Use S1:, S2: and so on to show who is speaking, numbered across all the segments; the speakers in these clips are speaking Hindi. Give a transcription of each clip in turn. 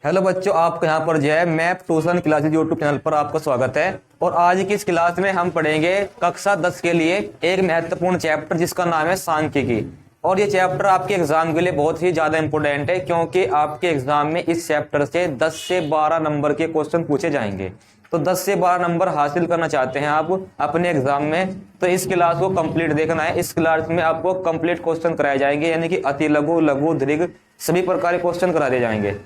S1: हेलो बच्चों, आपका यहाँ पर जो है math tuition classes YouTube channel पर आपका स्वागत है। और आज की इस क्लास में हम पढ़ेंगे कक्षा 10 के लिए एक महत्वपूर्ण चैप्टर जिसका नाम है सांख्यिकी। और ये चैप्टर आपके एग्जाम के लिए बहुत ही ज्यादा इंपॉर्टेंट है, क्योंकि आपके एग्जाम में इस चैप्टर से 10 से 12 नंबर के क्वेश्चन पूछे जाएंगे। तो 10 से 12 नंबर हासिल करना चाहते हैं आप अपने एग्जाम में, तो इस क्लास को कंप्लीट देखना है। इस क्लास में आपको कंप्लीट क्वेश्चन कराए जाएंगे, यानी कि अति लघु, लघु, दीर्घ सभी प्रकार के क्वेश्चन करा दिए जाएंगे।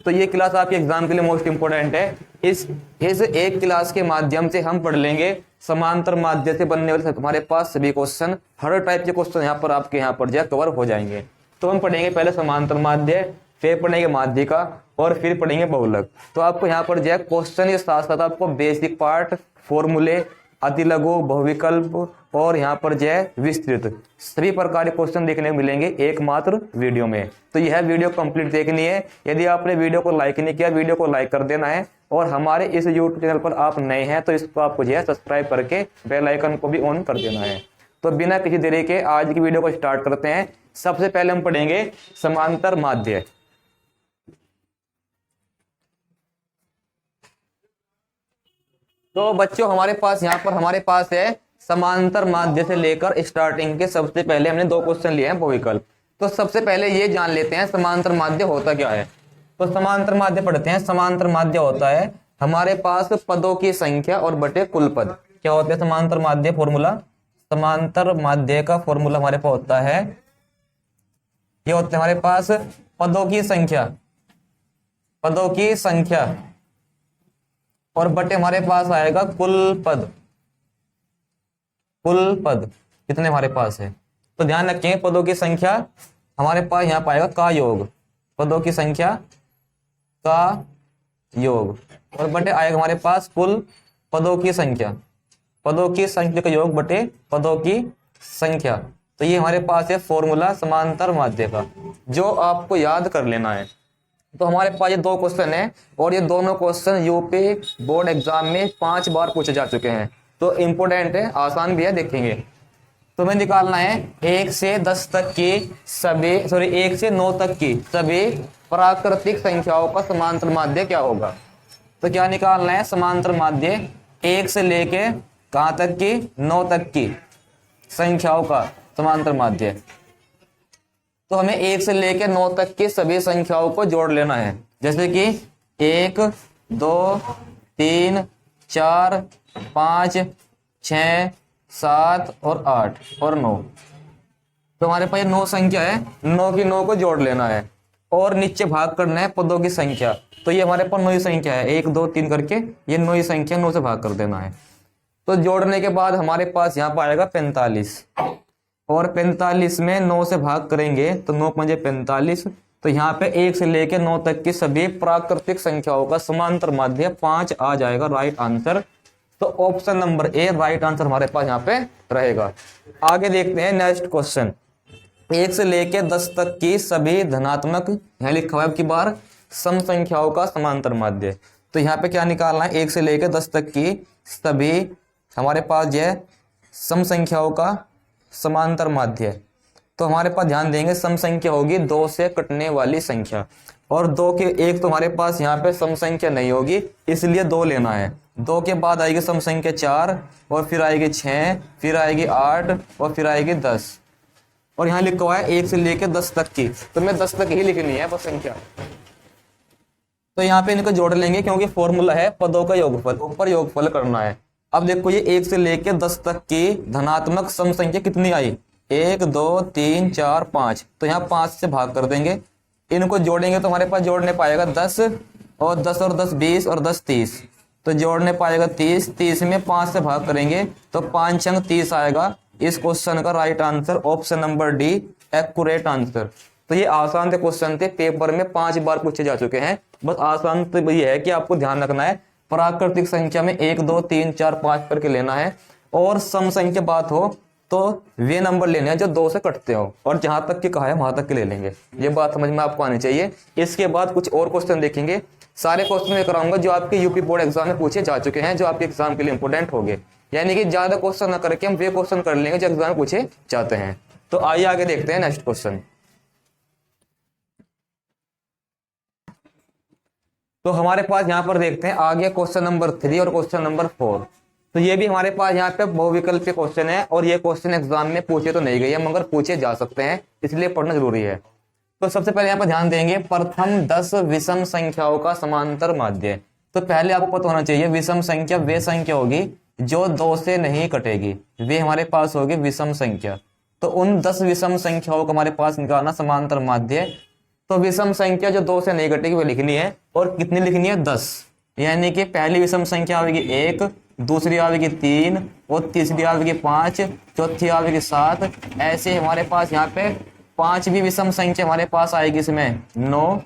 S1: तो ये क्लास आपके एग्जाम के लिए मोस्ट इंपोर्टेंट है। इस एक क्लास के माध्यम से हम पढ़ लेंगे समांतर माध्य से बनने वाले हमारे पास सभी क्वेश्चन, हर टाइप के क्वेश्चन यहाँ पर आपके यहाँ पर जो कवर हो जाएंगे। तो हम पढ़ेंगे पहले समांतर माध्य, फिर पढ़ेंगे माध्यिका और फिर पढ़ेंगे बहुलक। तो आपको यहाँ पर जो है क्वेश्चन के साथ साथ आपको बेसिक पार्ट, फॉर्मूले, अति लघु, बहुविकल्प और यहाँ पर जो है विस्तृत सभी प्रकार के क्वेश्चन देखने को मिलेंगे एकमात्र वीडियो में। तो यह वीडियो कंप्लीट देखनी है। यदि आपने वीडियो को लाइक नहीं किया, वीडियो को लाइक कर देना है। और हमारे इस यूट्यूब चैनल पर आप नए हैं तो इसको आपको जो है सब्सक्राइब करके बेल आइकन को भी ऑन कर देना है। तो बिना किसी देरी के आज की वीडियो को स्टार्ट करते हैं। सबसे पहले हम पढ़ेंगे समांतर माध्य। तो बच्चों हमारे पास यहाँ पर हमारे पास है समांतर माध्य से लेकर स्टार्टिंग के सबसे पहले हमने दो क्वेश्चन लिए हैं बहुविकल्प। तो सबसे पहले ये जान लेते हैं समांतर माध्य होता क्या है। तो समांतर माध्य पढ़ते हैं। समांतर माध्य होता है हमारे पास पदों की संख्या और बटे कुल पद। क्या होता है समांतर माध्य फॉर्मूला? समांतर माध्य का फॉर्मूला हमारे पास होता है, ये होता है हमारे पास पदों की संख्या, पदों की संख्या और बटे हमारे पास आएगा कुल पद। कुल पद कितने हमारे पास है? तो ध्यान रखें, पदों की संख्या हमारे पास यहाँ पाएगा का योग, पदों की संख्या का योग, और बटे आएगा हमारे पास कुल पदों की संख्या, पदों की संख्या का योग बटे पदों की संख्या। तो ये हमारे पास है फॉर्मूला समांतर माध्य का, जो आपको याद कर लेना है। तो हमारे पास ये दो क्वेश्चन है और ये दोनों क्वेश्चन यूपी बोर्ड एग्जाम में 5 बार पूछे जा चुके हैं। तो इंपोर्टेंट है, आसान भी है, देखेंगे। तो हमें निकालना है 1 से 10 तक की सभी 1 से 9 तक की सभी प्राकृतिक संख्याओं का समांतर माध्य क्या होगा। तो क्या निकालना है? समांतर माध्य 1 से लेके कहाँ तक की? 9 तक की संख्याओं का समांतर माध्य। तो हमें 1 से लेकर 9 तक की सभी संख्याओं को जोड़ लेना है, जैसे कि 1, 2, 3, 4, 5, 6, 7 और 8 और 9। तो हमारे पास 9 संख्या है, 9 की 9 को जोड़ लेना है और नीचे भाग करना है पदों की संख्या। तो ये हमारे पास 9 ही संख्या है, 1, 2, 3 करके ये 9 ही संख्या, 9 से भाग कर देना है। तो जोड़ने के बाद हमारे पास यहाँ पर आएगा 45 और 45 में 9 से भाग करेंगे तो 9 पंजे 45। तो यहाँ पे 1 से लेकर 9 तक की सभी प्राकृतिक संख्याओं का समांतर माध्य 5 आ जाएगा, राइट आंसर। तो option number A right answer हमारे पास यहाँ पे रहेगा। आगे देखते हैं नेक्स्ट क्वेश्चन। 1 से लेकर 10 तक की सभी धनात्मक, यहाँ लिखा हुआ है की बार, सम संख्याओं का समांतर माध्य। तो यहाँ पे क्या निकालना है? 1 से लेकर 10 तक की सभी हमारे पास जो है सम संख्याओं का समांतर माध्य। तो हमारे पास ध्यान देंगे सम संख्या होगी 2 से कटने वाली संख्या, और 2 के एक तो हमारे पास यहाँ पे सम संख्या नहीं होगी, इसलिए 2 लेना है। 2 के बाद आएगी सम संख्या 4 और फिर आएगी 6, फिर आएगी 8 और फिर आएगी 10। और यहाँ लिखा हुआ है 1 से लेकर 10 तक की, तो मैं 10 तक ही लिखनी है बस संख्या। तो यहाँ पे इनको जोड़ लेंगे क्योंकि फॉर्मूला है पदों का योगफल, ऊपर योगफल करना है। अब देखो ये 1 से लेकर 10 तक की धनात्मक सम संख्या कितनी आई? 1, 2, 3, 4, 5। तो यहाँ 5 से भाग कर देंगे, इनको जोड़ेंगे तो हमारे पास जोड़ने पाएगा 10 और 10 और 10 20 और 10 30। तो जोड़ने पाएगा 30, 30 में 5 से भाग करेंगे तो 5 अंक 30 आएगा। इस क्वेश्चन का right answer option number D accurate answer. तो ये आसान से क्वेश्चन थे, पेपर में 5 बार पूछे जा चुके हैं। बस आसान तो ये है कि आपको ध्यान रखना है प्राकृतिक संख्या में 1, 2, 3, 4, 5 करके लेना है, और सम संख्या बात हो तो वे नंबर लेने हैं जो 2 से कटते हो, और जहां तक की कहा है वहां तक के ले लेंगे। ये बात समझ में आपको आनी चाहिए। इसके बाद कुछ और क्वेश्चन देखेंगे, सारे क्वेश्चन मैं कराऊंगा जो आपके यूपी बोर्ड एग्जाम में पूछे जा चुके हैं, जो आपके एग्जाम के लिए इंपोर्टेंट होंगे। यानी कि ज्यादा क्वेश्चन न करके हम वे क्वेश्चन कर लेंगे जो एग्जाम में पूछे जाते हैं। तो आइए आगे देखते हैं नेक्स्ट क्वेश्चन। तो हमारे पास यहाँ पर देखते हैं आगे क्वेश्चन नंबर 3 और क्वेश्चन नंबर 4। तो ये भी हमारे पास यहाँ पे बहुविकल्पीय क्वेश्चन है और ये क्वेश्चन एग्जाम में पूछे तो नहीं गए हैं मगर पूछे जा सकते हैं, इसलिए पढ़ना जरूरी है। तो सबसे पहले यहाँ पर ध्यान देंगे प्रथम 10 विषम संख्याओं का समांतर माध्य। तो पहले आपको पता होना चाहिए विषम संख्या वे संख्या होगी जो 2 से नहीं कटेगी, वे हमारे पास होगी विषम संख्या। तो उन 10 विषम संख्याओं को हमारे पास निकालना समांतर माध्य। तो विषम संख्या जो 2 से नहीं कटेगी वो लिखनी है, और कितनी लिखनी है 10। यानी कि पहली विषम संख्या आएगी 1, दूसरी आएगी 3 और तीसरी आएगी 5, चौथी आएगी 7। ऐसे हमारे पास यहाँ पे 5 भी विषम संख्या हमारे पास आएगी, इसमें 9,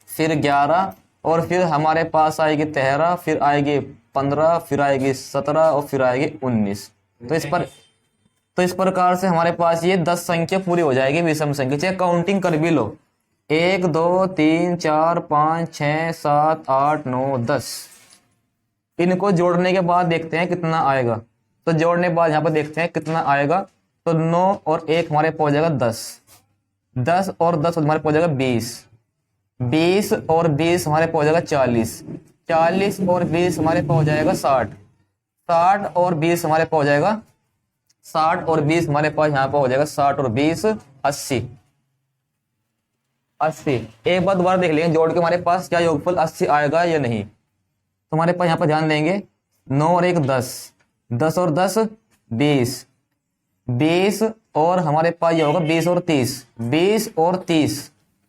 S1: फिर 11 और फिर हमारे पास आएगी 13, फिर आएगी 15, फिर आएगी 17 और फिर आएगी 19। तो इस प्रकार से हमारे पास ये 10 संख्या पूरी हो जाएगी विषम संख्या। चाहे काउंटिंग कर भी लो 1 2 3 4 5 6 7 8 9 10। इनको जोड़ने के बाद देखते हैं कितना आएगा। तो जोड़ने के बाद यहाँ पर देखते हैं कितना आएगा। तो 9 और 1 हमारे पास हो जाएगा 10, 10 और 10 हमारे पास हो जाएगा 20, 20 और 20 हमारे पास हो जाएगा 40, 40 और 20 हमारे पास हो जाएगा 60, 60 और 20 हमारे पास हो जाएगा 60 और 20 हमारे पास यहाँ पर हो जाएगा 60 और 20 80, 80। एक बार दोबारा देख लेंगे जोड़ के हमारे पास क्या योगफल 80 आएगा या नहीं। तो हमारे पास यहाँ पर ध्यान देंगे 9 और 1 10, 10 और 10 20, 20 और हमारे पास ये होगा 20 और 30, 20 और 30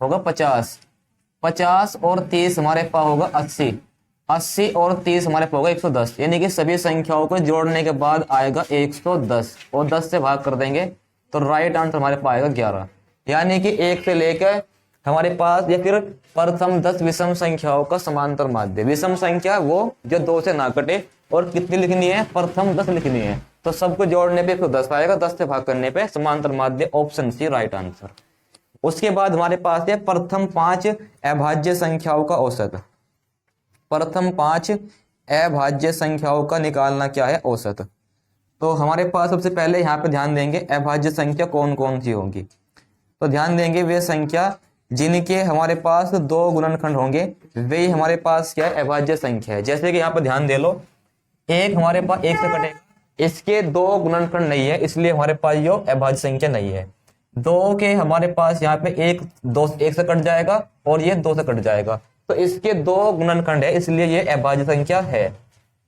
S1: होगा 50, 50 और 30 हमारे पास होगा 80, 80 और 30 हमारे पास होगा 110। यानी कि सभी संख्याओं को जोड़ने के बाद आएगा 110 और 10 से भाग कर देंगे तो राइट आंसर हमारे पास आएगा 11। यानी कि 1 से लेकर हमारे पास या फिर प्रथम 10 विषम संख्याओं का समांतर माध्य। विषम संख्या वो जो 2 से ना कटे, और कितनी लिखनी है प्रथम 10 लिखनी है। तो सबको जोड़ने पे 110 आएगा, 10 से भाग करने पे समांतर माध्य, ऑप्शन सी राइट आंसर। उसके बाद हमारे पास है प्रथम 5 अभाज्य संख्याओं का औसत। प्रथम 5 अभाज्य संख्याओं का निकालना क्या है औसत। तो हमारे पास सबसे पहले यहाँ पे ध्यान देंगे अभाज्य संख्या कौन कौन सी होंगी। तो ध्यान देंगे वे संख्या जिनके हमारे पास 2 गुणनखंड होंगे वे हमारे पास क्या है अभाज्य संख्या है। जैसे कि यहाँ पर ध्यान दे लो, 1 हमारे पास 1 से कटेगा, इसके 2 गुणनखंड नहीं है इसलिए हमारे पास ये अभाज्य संख्या नहीं है। 2 के हमारे पास यहाँ पे 1 से कट जाएगा और ये 2 से कट जाएगा, तो इसके 2 गुणनखंड है इसलिए ये अभाज्य संख्या है।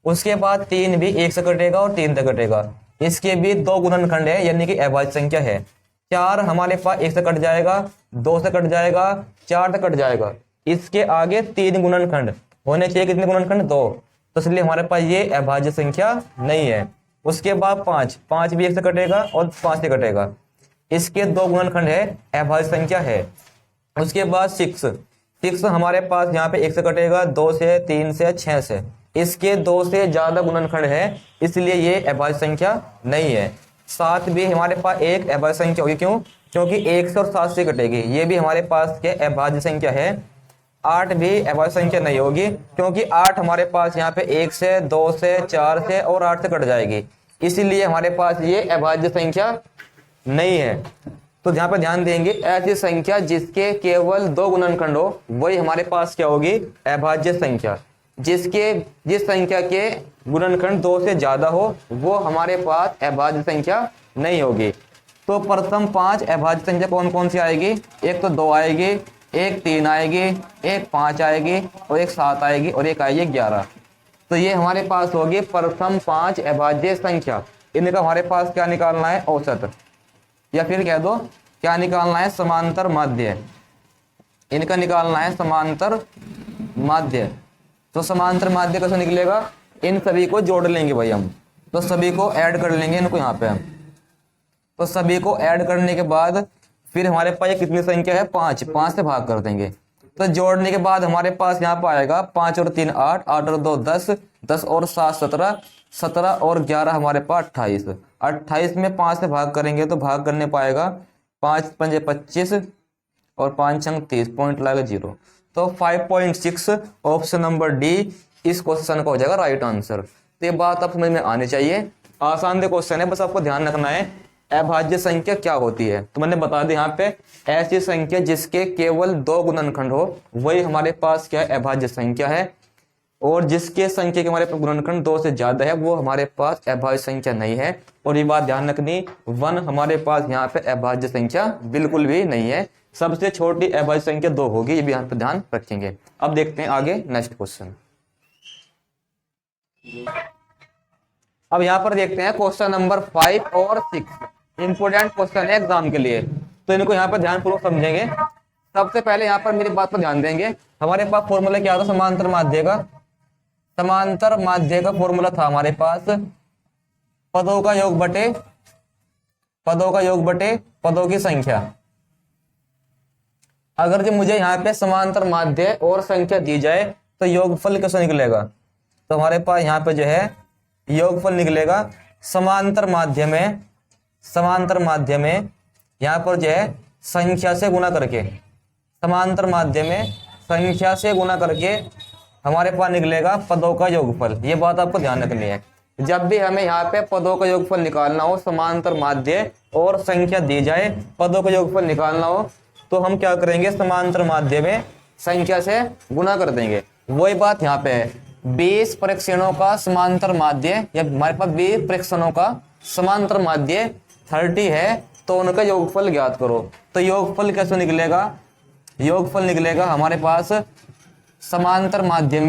S1: उसके बाद 3 भी 1 से कटेगा और 3 से कटेगा, इसके भी 2 गुणनखंड है यानी कि अभाज्य संख्या है। 4 हमारे पास 1 से कट जाएगा, 2 से कट जाएगा, 4 से कट जाएगा, इसके आगे 3 गुणनखंड होने चाहिए, कितने गुणनखंड 2, तो इसलिए हमारे पास ये अभाज्य संख्या नहीं है। उसके बाद 5 भी 1 से कटेगा और 5 से कटेगा, इसके 2 गुणनखंड है अभाज्य संख्या है। उसके बाद 6 हमारे पास यहाँ पे 1 से कटेगा, 2 से, 3 से, 6 से, इसके 2 से ज्यादा गुणनखंड है इसलिए ये अभाज्य संख्या नहीं है। 7 भी हमारे पास एक अभाज्य संख्या होगी, क्यों, क्योंकि 1 से और 7 से कटेगी, ये भी हमारे पास क्या अभाज्य संख्या है। 8 भी अभाज्य संख्या नहीं होगी क्योंकि 8 हमारे पास यहाँ पे 1 से, 2 से, 4 से और 8 से कट जाएगी, इसीलिए हमारे पास ये अभाज्य संख्या नहीं है। तो यहाँ पे ध्यान देंगे ऐसी संख्या जिसके केवल 2 गुणनखंड हो वही हमारे पास क्या होगी अभाज्य संख्या। जिस संख्या के गुणनखंड 2 से ज्यादा हो वो हमारे पास अभाज्य संख्या नहीं होगी। तो प्रथम 5 अभाज्य संख्या कौन कौन सी आएगी, एक तो 2 आएगी, एक 3 आएगी, एक 5 आएगी और एक 7 आएगी और एक आएगी 11। तो ये हमारे पास होगी प्रथम 5 अभाज्य संख्या। इनका हमारे पास क्या निकालना है औसत, या फिर कह दो क्या निकालना है समांतर माध्य। इनका निकालना है समांतर माध्य। तो समांतर माध्य कैसे निकलेगा, इन सभी को जोड़ लेंगे भाई हम, तो सभी को ऐड कर लेंगे इनको यहाँ पे हम। तो सभी को ऐड करने के बाद फिर हमारे पास ये कितनी संख्या है 5 से भाग कर देंगे। तो जोड़ने के बाद हमारे पास यहाँ पर आएगा 5 और 3 8, 8 और 2 10, 10 और 7 17, 17 और 11 हमारे पास 28, 28 में 5 से भाग करेंगे तो भाग करने पाएगा 5 पंजे 25 और 5 छंग 30, पॉइंट लगेगा 0। तो 5.6 ऑप्शन नंबर डी इस क्वेश्चन का हो जाएगा राइट आंसर। तो ये बात आप समझ में आनी चाहिए, आसान दे क्वेश्चन है, बस आपको ध्यान रखना है अभाज्य संख्या क्या होती है। तो मैंने बता दिया यहाँ पे, ऐसी संख्या जिसके केवल 2 गुणनखंड हो वही हमारे पास क्या है, अभाज्य संख्या है। और जिसके संख्या के हमारे पास गुणनखंड 2 से ज्यादा है वो हमारे पास अभाज्य संख्या नहीं है। और ये बात ध्यान रखनी, 1 हमारे पास यहाँ पे अभाज्य संख्या बिल्कुल भी नहीं है। सबसे छोटी अभाज्य संख्या 2 होगी, ये भी यहाँ पे ध्यान रखेंगे। अब देखते हैं आगे नेक्स्ट क्वेश्चन। अब यहाँ पर देखते हैं क्वेश्चन नंबर 5 और 6, इंपोर्टेंट क्वेश्चन है एग्जाम के लिए, तो इनको यहाँ पर ध्यानपूर्वक समझेंगे। सबसे पहले यहाँ पर मेरी बात पर ध्यान देंगे। हमारे पास फॉर्मूला क्या था समांतर माध्य का, समांतर माध्य का फॉर्मूला था हमारे पास पदों का योग बटे पदों की संख्या। अगर जो मुझे यहाँ पे समांतर माध्य और संख्या दी जाए तो योगफल कैसे निकलेगा, तो हमारे पास यहाँ पे जो है योगफल निकलेगा समांतर माध्य में यहाँ पर जो है संख्या से गुना करके, समांतर माध्य में संख्या से गुना करके हमारे पास निकलेगा पदों का योगफल। ये बात आपको ध्यान रखनी है। जब भी हमें यहाँ पे पदों का योगफल निकालना हो, समांतर माध्य और संख्या दी जाए, पदों का योगफल निकालना हो, तो हम क्या करेंगे, समांतर माध्य में संख्या से गुना कर देंगे। वही बात यहाँ पे है, 20 परीक्षणों का समांतर माध्य, या हमारे पास 20 परीक्षणों का समांतर माध्य 30 है, तो उनका योगफल ज्ञात करो। तो योगफल कैसे निकलेगा, योगफल निकलेगा हमारे पास समांतर माध्य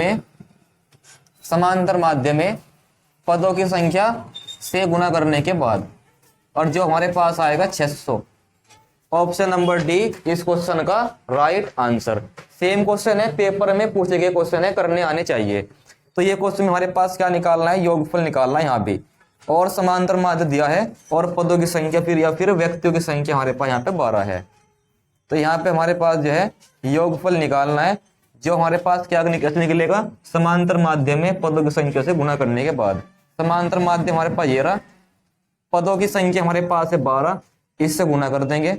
S1: में पदों की संख्या से गुना करने के बाद, और जो हमारे पास आएगा 600। ऑप्शन नंबर डी इस क्वेश्चन का राइट आंसर। सेम क्वेश्चन है, पेपर में पूछे गए क्वेश्चन है, करने आने चाहिए। तो ये क्वेश्चन हमारे पास क्या निकालना है, योगफल निकालना है यहाँ भी, और समांतर माध्य दिया है, और पदों की संख्या फिर या फिर व्यक्तियों की संख्या हमारे पास यहाँ पे 12 है। तो यहाँ पे हमारे पास जो है योगफल निकालना है, जो हमारे पास क्या निकलेगा, समांतर माध्य में पदों की संख्या से गुना करने के बाद। समांतर माध्य हमारे पास ये रहा, पदों की संख्या हमारे पास है 12, इससे गुना कर देंगे।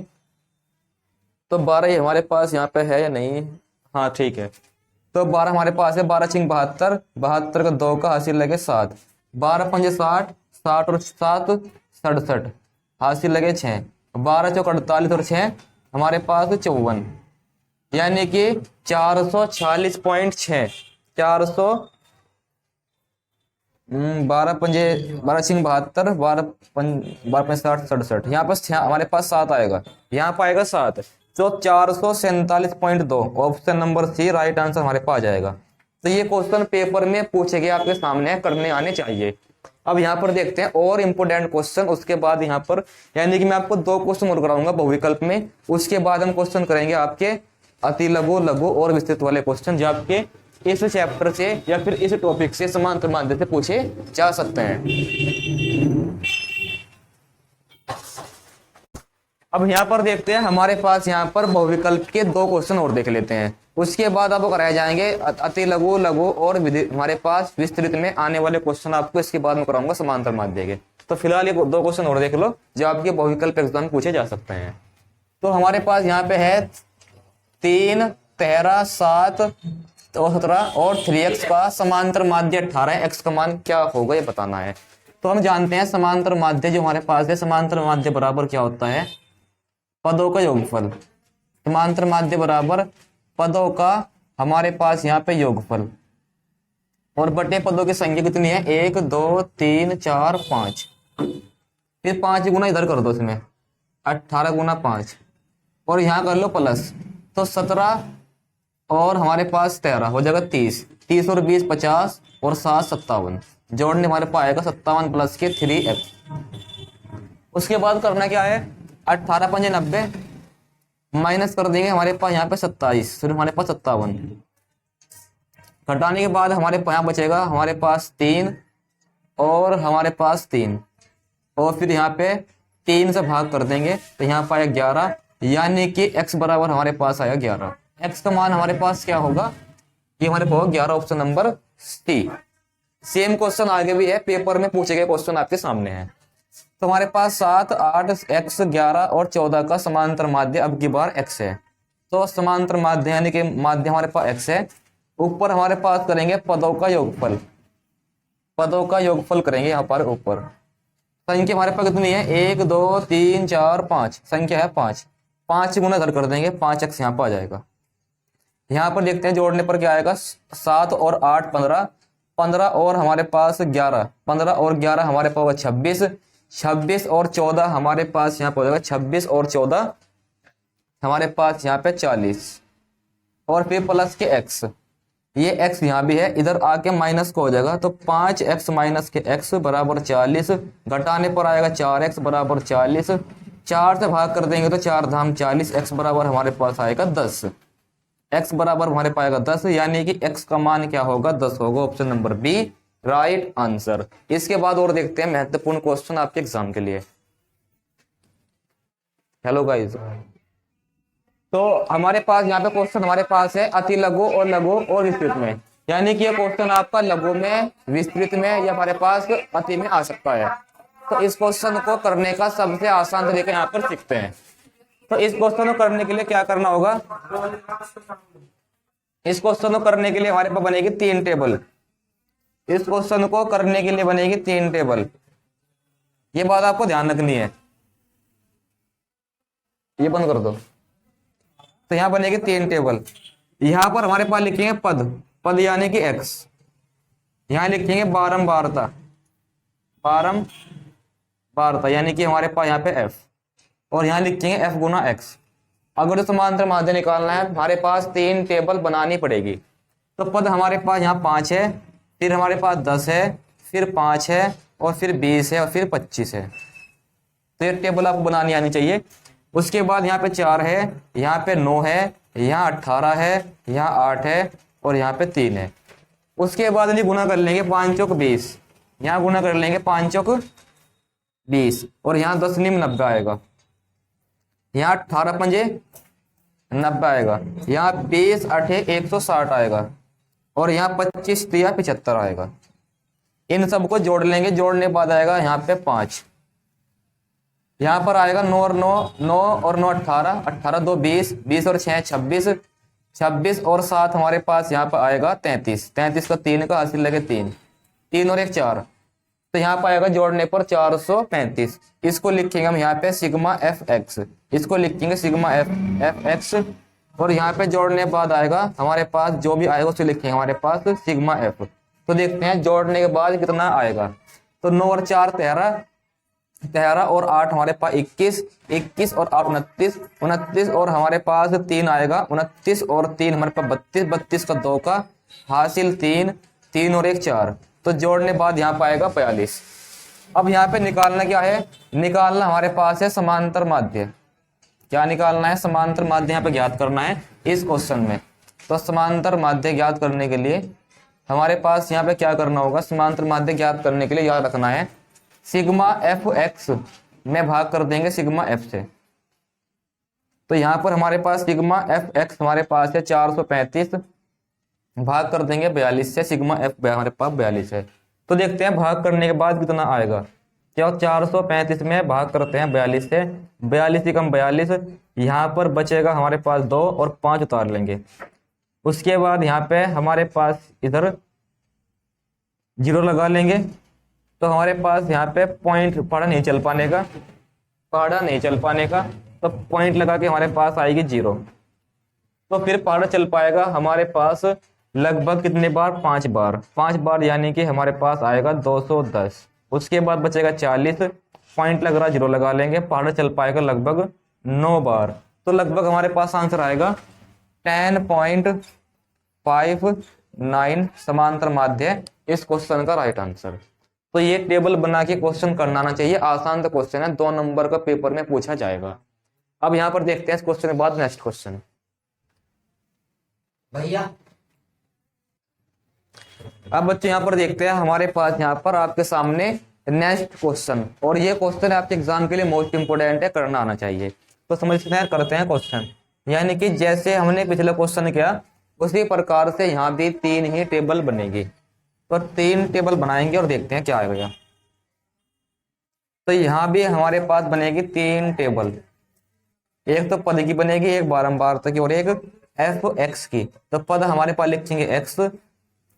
S1: तो 12 ये हमारे पास यहाँ पे है या नहीं, हाँ ठीक है। तो 12 हमारे पास है, 12 छिंग 72, 72 का 2 का हासिल लगे 7, 12 पंजे 60, 60 और 7 67, हासिल लगे 6, 12 चौक 48 और 6 हमारे पास 54, यानी कि 446.6, 12 पंजे 12 छिंग 72, 12 पंजे 60 67, यहाँ पर हमारे पास 7 आएगा, यहाँ पर आएगा 7, तो 447.2, option number C right answer हमारे पास आ जाएगा। तो ये क्वेश्चन पेपर में पूछे गए, आपके सामने करने आने चाहिए। अब यहाँ पर देखते हैं और इम्पोर्टेंट क्वेश्चन, उसके बाद यहाँ पर यानी कि मैं आपको 2 क्वेश्चन और कराऊंगा बहुविकल्प में, उसके बाद हम क्वेश्चन करेंगे आपके अति लघु, लघु और विस्तृत वाले क्वेश्चन, जो आपके इस चैप्टर से या फिर इस टॉपिक से समांतर माध्य से पूछे जा सकते हैं। अब यहाँ पर देखते हैं, हमारे पास यहाँ पर बहुविकल्प के 2 क्वेश्चन और देख लेते हैं, उसके बाद आपको कराए जाएंगे अति लघु, लघु और हमारे पास विस्तृत में आने वाले क्वेश्चन आपको इसके बाद में कराऊंगा समांतर माध्य के। तो फिलहाल ये 2 क्वेश्चन और देख लो जो आपके बहुविकल्प एग्जाम पूछे जा सकते हैं। तो हमारे पास यहाँ पे है 3, 13, 7 और 17 और 3x का समांतर माध्य 18, x का मान क्या होगा ये बताना है। तो हम जानते हैं समांतर माध्य जो हमारे पास है, समांतर माध्य बराबर क्या होता है, पदों का योगफल। समांतर माध्य बराबर पदों का हमारे पास यहाँ पे योगफल, और बटे पदों की संख्या कितनी है, 1 2 3 4 5, फिर 5 गुना इधर कर दो, इसमें 18 गुना 5, और यहाँ कर लो प्लस, तो 17 और हमारे पास 13 हो जाएगा 30, 30 और 20 50 और 7 57, जोड़ने हमारे पास आएगा 57 प्लस के 3x। उसके बाद करना क्या है, 18 पंजे 90, माइनस कर देंगे हमारे पास यहाँ पे 27, फिर हमारे पास 57, घटाने के बाद हमारे यहाँ बचेगा हमारे पास 3 और हमारे पास 3, और फिर यहाँ पे 3 से भाग कर देंगे, तो यहाँ पर आया 11, यानी कि x बराबर हमारे पास आया 11। x का मान हमारे पास क्या होगा, ये हमारे पास 11, option number C. Same question आगे भी है, पेपर में पूछे गए क्वेश्चन आपके सामने है। तो हमारे पास 7, 8, x 11 और 14 का समांतर माध्य अब की बार x है। तो समांतर माध्य यानी कि माध्य हमारे पास x है, ऊपर हमारे पास करेंगे पदों का योगफल, पदों का योगफल करेंगे यहाँ पर ऊपर। संख्या हमारे पास कितनी है, 1 2 3 4 5, संख्या है 5, 5 गुना इधर कर देंगे, 5x यहाँ पर आ जाएगा। यहाँ पर देखते हैं जोड़ने पर क्या आएगा, 7 और 8 15, 15 और हमारे पास 11, 15 और 11 हमारे पास होगा 26, 26 और 14 हमारे पास यहाँ पर हो जाएगा 26 और 14 हमारे पास यहाँ पे 40, और फिर प्लस के x, ये x यहाँ भी है, इधर आके माइनस को हो जाएगा, तो 5x माइनस के x बराबर 40, घटाने पर आएगा 4x बराबर 40, 4 से भाग कर देंगे तो 4 धाम 40, x बराबर हमारे पास आएगा 10, x बराबर हमारे पास आएगा 10, यानी कि x का मान क्या होगा, 10 होगा। Option number B right answer. इसके बाद और देखते हैं महत्वपूर्ण क्वेश्चन आपके एग्जाम के लिए। हेलो गाइस, तो हमारे पास यहाँ पे क्वेश्चन हमारे पास है अति लघु और लघु और विस्तृत में, यानी कि ये क्वेश्चन आपका लघु में, विस्तृत में या हमारे पास अति में आ सकता है। तो इस क्वेश्चन को करने का सबसे आसान तरीका यहाँ पर सीखते हैं। तो इस क्वेश्चन को करने के लिए क्या करना होगा, इस क्वेश्चन को करने के लिए हमारे पास बनेगी 3 टेबल, इस क्वेश्चन को करने के लिए बनेगी 3 टेबल, ये बात आपको ध्यान रखनी है। ये बंद कर दो। तो यहां बनेगी 3 टेबल, यहां पर हमारे पास लिखेंगे पद, पद यानी कि x, यहां लिखेंगे बारंबारता, बारंबारता यानी कि हमारे पास यहाँ पे f, और यहां लिखेंगे f गुना x। अगर समांतर माध्य निकालना है हमारे पास 3 टेबल बनानी पड़ेगी। तो पद हमारे पास यहाँ 5 है, फिर हमारे पास 10 है, फिर 5 है, और फिर 20 है, और फिर 25 है। तो ये टेबल आपको बनानी आनी चाहिए। उसके बाद यहाँ पे 4 है, यहाँ पे 9 है, यहाँ 18 है, यहाँ 8 है, और यहाँ पे 3 है। उसके बाद यदि गुना कर लेंगे 5 चौक 20, यहाँ गुना कर लेंगे 5 चौक 20, और यहाँ 10 निम 90 आएगा, यहाँ 18 पंजे 90 आएगा, यहाँ 20 8 160 आएगा, और यहाँ 25 3 75 आएगा। इन सबको जोड़ लेंगे, जोड़ने के बाद आएगा यहाँ पे 5, यहाँ पर आएगा 9 और 9, 9 और 9 18, 18 2 20, 20 और 6 26, 26 और 7 हमारे पास यहाँ पर आएगा 33, 33 का 3 का हासिल लगे 3, 3 और 1 4, तो यहाँ पर आएगा जोड़ने पर 435। इसको लिखेंगे हम यहाँ पे सिग्मा एफ एक्स, इसको लिखेंगे सिग्मा एफ एक्स, और यहाँ पे जोड़ने के बाद आएगा हमारे पास जो भी आएगा उसे लिखेंगे हमारे पास सिग्मा एफ। तो देखते हैं जोड़ने के बाद कितना आएगा। तो 9 और 4 13, 13 और 8 हमारे पास 21, 21 और 8 29, 29 और हमारे पास 3 आएगा, 29 और 3 हमारे पास 32, 32 का 2 का हासिल 3, 3 और 1 4, तो जोड़ने बाद यहाँ पर आएगा 42। अब यहाँ पे निकालना क्या है, निकालना हमारे पास है समांतर माध्य। क्या निकालना है, समांतर माध्य यहाँ पे ज्ञात करना है इस क्वेश्चन में। तो समांतर माध्य ज्ञात करने के लिए हमारे पास यहाँ पे क्या करना होगा, समांतर माध्य ज्ञात करने के लिए याद रखना है सिग्मा एफ एक्स में भाग कर देंगे सिग्मा एफ से। तो यहाँ पर हमारे पास सिग्मा एफ एक्स हमारे पास है 435, भाग कर देंगे 42 से, सिग्मा एफ हमारे पास 42 है। तो देखते हैं भाग करने के बाद कितना आएगा। क्या 435 में भाग करते हैं 42 से, 42 से कम 42, यहाँ पर बचेगा हमारे पास 2 और 5 उतार लेंगे। उसके बाद यहाँ पे हमारे पास इधर 0 लगा लेंगे। तो हमारे पास यहाँ पे पॉइंट पढ़ा नहीं चल पाने का, पढ़ा नहीं चल पाने का, तो पॉइंट लगा के हमारे पास आएगी 0। तो फिर पढ़ा चल पाएगा हमारे पास लगभग कितने बार, 5 बार, 5 बार यानी कि हमारे पास आएगा 210। उसके बाद बचेगा 40, पॉइंट लग रहा 0 लगा लेंगे, पढ़ा चल पाएगा लगभग 9 बार। तो लगभग हमारे पास आंसर आएगा 10.59 समांतर माध्य इस क्वेश्चन का राइट आंसर। तो ये टेबल बना के क्वेश्चन करना आना चाहिए, आसान सा क्वेश्चन है, 2 नंबर का पेपर में पूछा जाएगा। अब यहाँ पर देखते हैं इस क्वेश्चन के बाद नेक्स्ट क्वेश्चन।
S2: भैया
S1: अब बच्चे यहाँ पर देखते हैं हमारे पास यहाँ पर आपके सामने नेक्स्ट क्वेश्चन, और ये क्वेश्चन आपके एग्जाम के लिए मोस्ट इंपोर्टेंट है, करना आना चाहिए। तो समझते हैं, करते हैं क्वेश्चन। यानी कि जैसे हमने पिछला क्वेश्चन किया उसी प्रकार से यहाँ भी 3 ही टेबल बनेगी। तो 3 टेबल बनाएंगे और देखते हैं क्या आएगा। तो यहाँ भी हमारे पास बनेगी 3 टेबल, एक तो पद की बनेगी, एक बारंबारता की, और एक एफ एक्स की। तो पद हमारे पास लिखेंगे एक्स,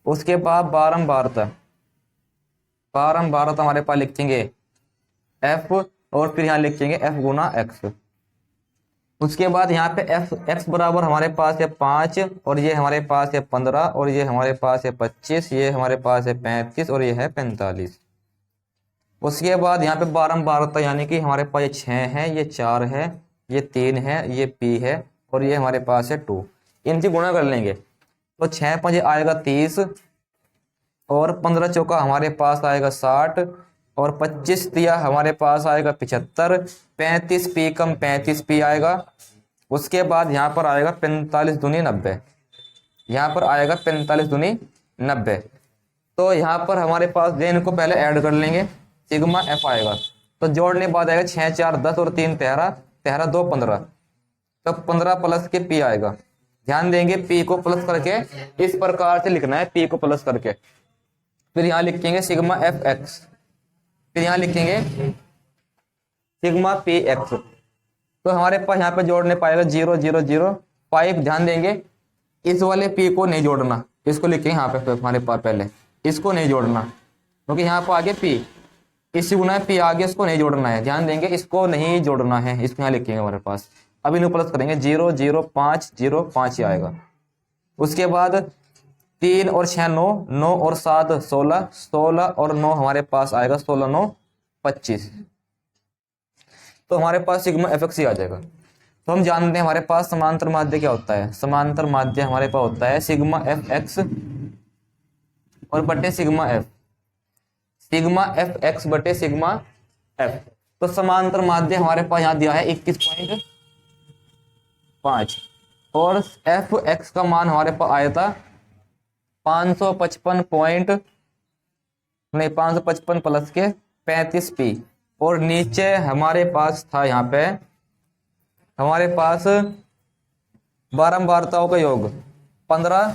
S1: उसके बाद बारंबारता, बारंबारता हमारे पास लिखेंगे एफ और फिर यहाँ लिखेंगे एफ गुना एक्स। उसके बाद यहाँ पे एफ एक्स बराबर हमारे पास है 5 और ये हमारे पास है 15 और ये हमारे पास है 25, ये हमारे पास है 35 और ये है 45। उसके बाद यहाँ पे बारंबारता यानी कि हमारे पास ये 6 है, ये 4 है, ये 3 है, ये पी है और ये हमारे पास है 2। इनसे गुणा कर लेंगे तो 6 5 आएगा 30 और 15 चौका हमारे पास आएगा 60 और 25 दिया हमारे पास आएगा 75, 35 पी कम 35 पी आएगा। उसके बाद यहाँ पर आएगा 45 दूनी 90, यहाँ पर आएगा 45 दूनी 90। तो यहाँ पर हमारे पास जे इनको पहले ऐड कर लेंगे, सिग्मा एफ आएगा। तो जोड़ने के बाद आएगा 6 4 10 और 3 13, 13 2 15, तो 15 प्लस के पी आएगा। ध्यान देंगे पी को प्लस करके इस प्रकार से लिखना है, पी को प्लस करके, फिर यहाँ लिखेंगे सिग्मा एफ एक्स, फिर यहाँ लिखेंगे सिग्मा पी एक्स। तो हमारे पास यहाँ पे जोड़ने पाएगा 0 0 0 5। ध्यान देंगे इस वाले पी को नहीं जोड़ना, इसको लिखेंगे यहाँ पे हमारे पास पहले, इसको नहीं जोड़ना क्योंकि यहाँ पर आगे पी इसी गुना पी आगे, इसको नहीं जोड़ना है। ध्यान देंगे इसको नहीं जोड़ना है, इसको यहाँ लिखेंगे हमारे पास। अब इन्हें प्लस करेंगे 0 0 5 0 5 ही आएगा। उसके बाद 3 और 6 9, 9 और 7 16, 16 और 9 हमारे पास आएगा 16 9 25। तो हमारे पास सिग्मा एफ एक्स ही आ जाएगा। तो हम जानते हैं हमारे पास समांतर माध्य क्या होता है। समांतर माध्य हमारे पास होता है सिग्मा एफ एक्स और बटे sigma F, sigma F x बटे सिग्मा एफ। तो समांतर माध्य हमारे पास यहाँ दिया है 21.5 और एफ एक्स का मान हमारे पास आया था 555 प्लस के 35 पी और नीचे हमारे पास था यहाँ पे हमारे पास बारंबारताओं का योग 15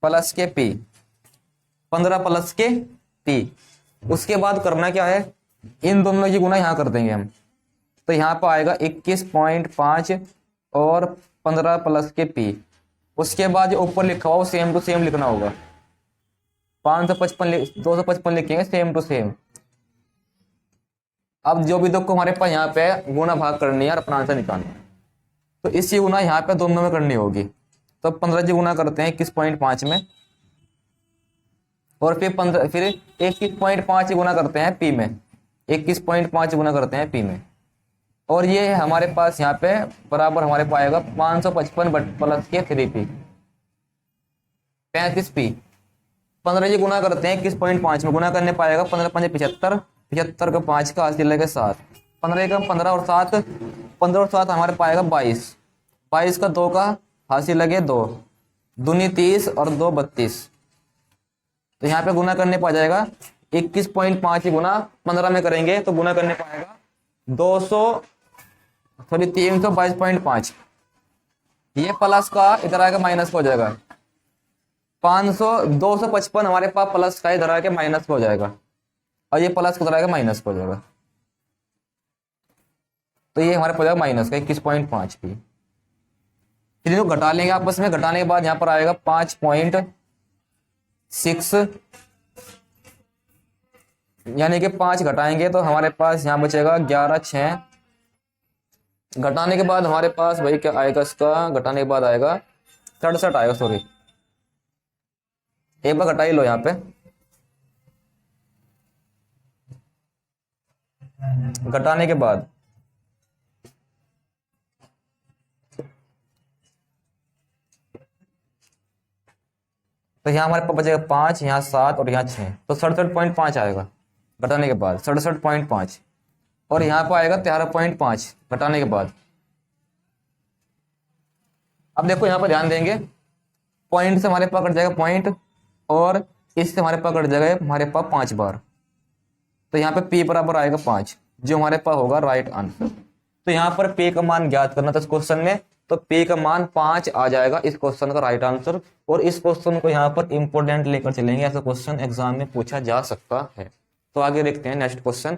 S1: प्लस के पी, 15 प्लस के पी। उसके बाद करना क्या है, इन दोनों की गुना यहाँ कर देंगे हम। तो यहाँ पर आएगा 21.5 और 15 प्लस के पी। उसके बाद जो ऊपर लिखा हुआ सेम टू सेम लिखना होगा, 555 255 लिखेंगे सेम टू सेम। अब जो भी दो को हमारे पास यहाँ पे गुना भाग करनी है और अपना आंसर निकालना, तो इसी गुना यहाँ पे दोनों में करनी होगी। तो 15 जी गुना करते हैं 21.5 में और फिर 21.5 गुना करते हैं पी में, 21.5 गुना करते हैं पी में। और ये हमारे पास यहाँ पे बराबर हमारे पास आएगा 555 प्लस के 3 पी 35 पी। 15 जी गुना करते हैं 21.5 में, गुना करने पाएगा 15 5 75, 75 का 5 का हासिल लगे 7, 15 का 15 और 7, 15 और 7 हमारे पाएगा 22, 22 का 2 का हासिल लगे 2, दूनी 30 और 2 32। तो यहाँ पे गुना करने पा जाएगा 21.5 गुना 15 में करेंगे तो गुना करने पाएगा 322.5। ये प्लस का इधर आके माइनस हो जाएगा 255 हमारे पास प्लस का इधर आके माइनस हो जाएगा और ये प्लस का इधर आके माइनस हो जाएगा। तो ये हमारे पास जाएगा माइनस का 21.5 की। फिर इनको घटा लेंगे आपस में, घटाने के बाद यहाँ पर आएगा 5.6 यानी कि 5 घटाएंगे तो हमारे पास यहाँ बचेगा 11 6। घटाने के बाद हमारे पास भाई क्या आएगा, इसका घटाने के बाद आएगा 67 आएगा, सॉरी एक बार घटा ही लो यहाँ पे। घटाने के बाद तो यहाँ हमारे पास बचेगा 5, यहाँ 7 और यहाँ 6, तो 67.5 आएगा घटाने के बाद 67.5 और यहाँ पर आएगा 13.5 घटाने के बाद। अब देखो यहाँ पर ध्यान देंगे, पॉइंट से हमारे पास कट जाएगा पॉइंट और इससे हमारे पास कट जाएगा हमारे पास 5 बार। तो यहाँ पे P बराबर आएगा 5 जो हमारे पास होगा राइट आंसर। तो यहाँ पर P का मान ज्ञात करना था इस क्वेश्चन में, तो P का मान 5 आ जाएगा इस क्वेश्चन का राइट आंसर। और इस क्वेश्चन को यहाँ पर इंपोर्टेंट लेकर चलेंगे, ऐसा क्वेश्चन एग्जाम में पूछा जा सकता है। तो आगे देखते हैं नेक्स्ट क्वेश्चन।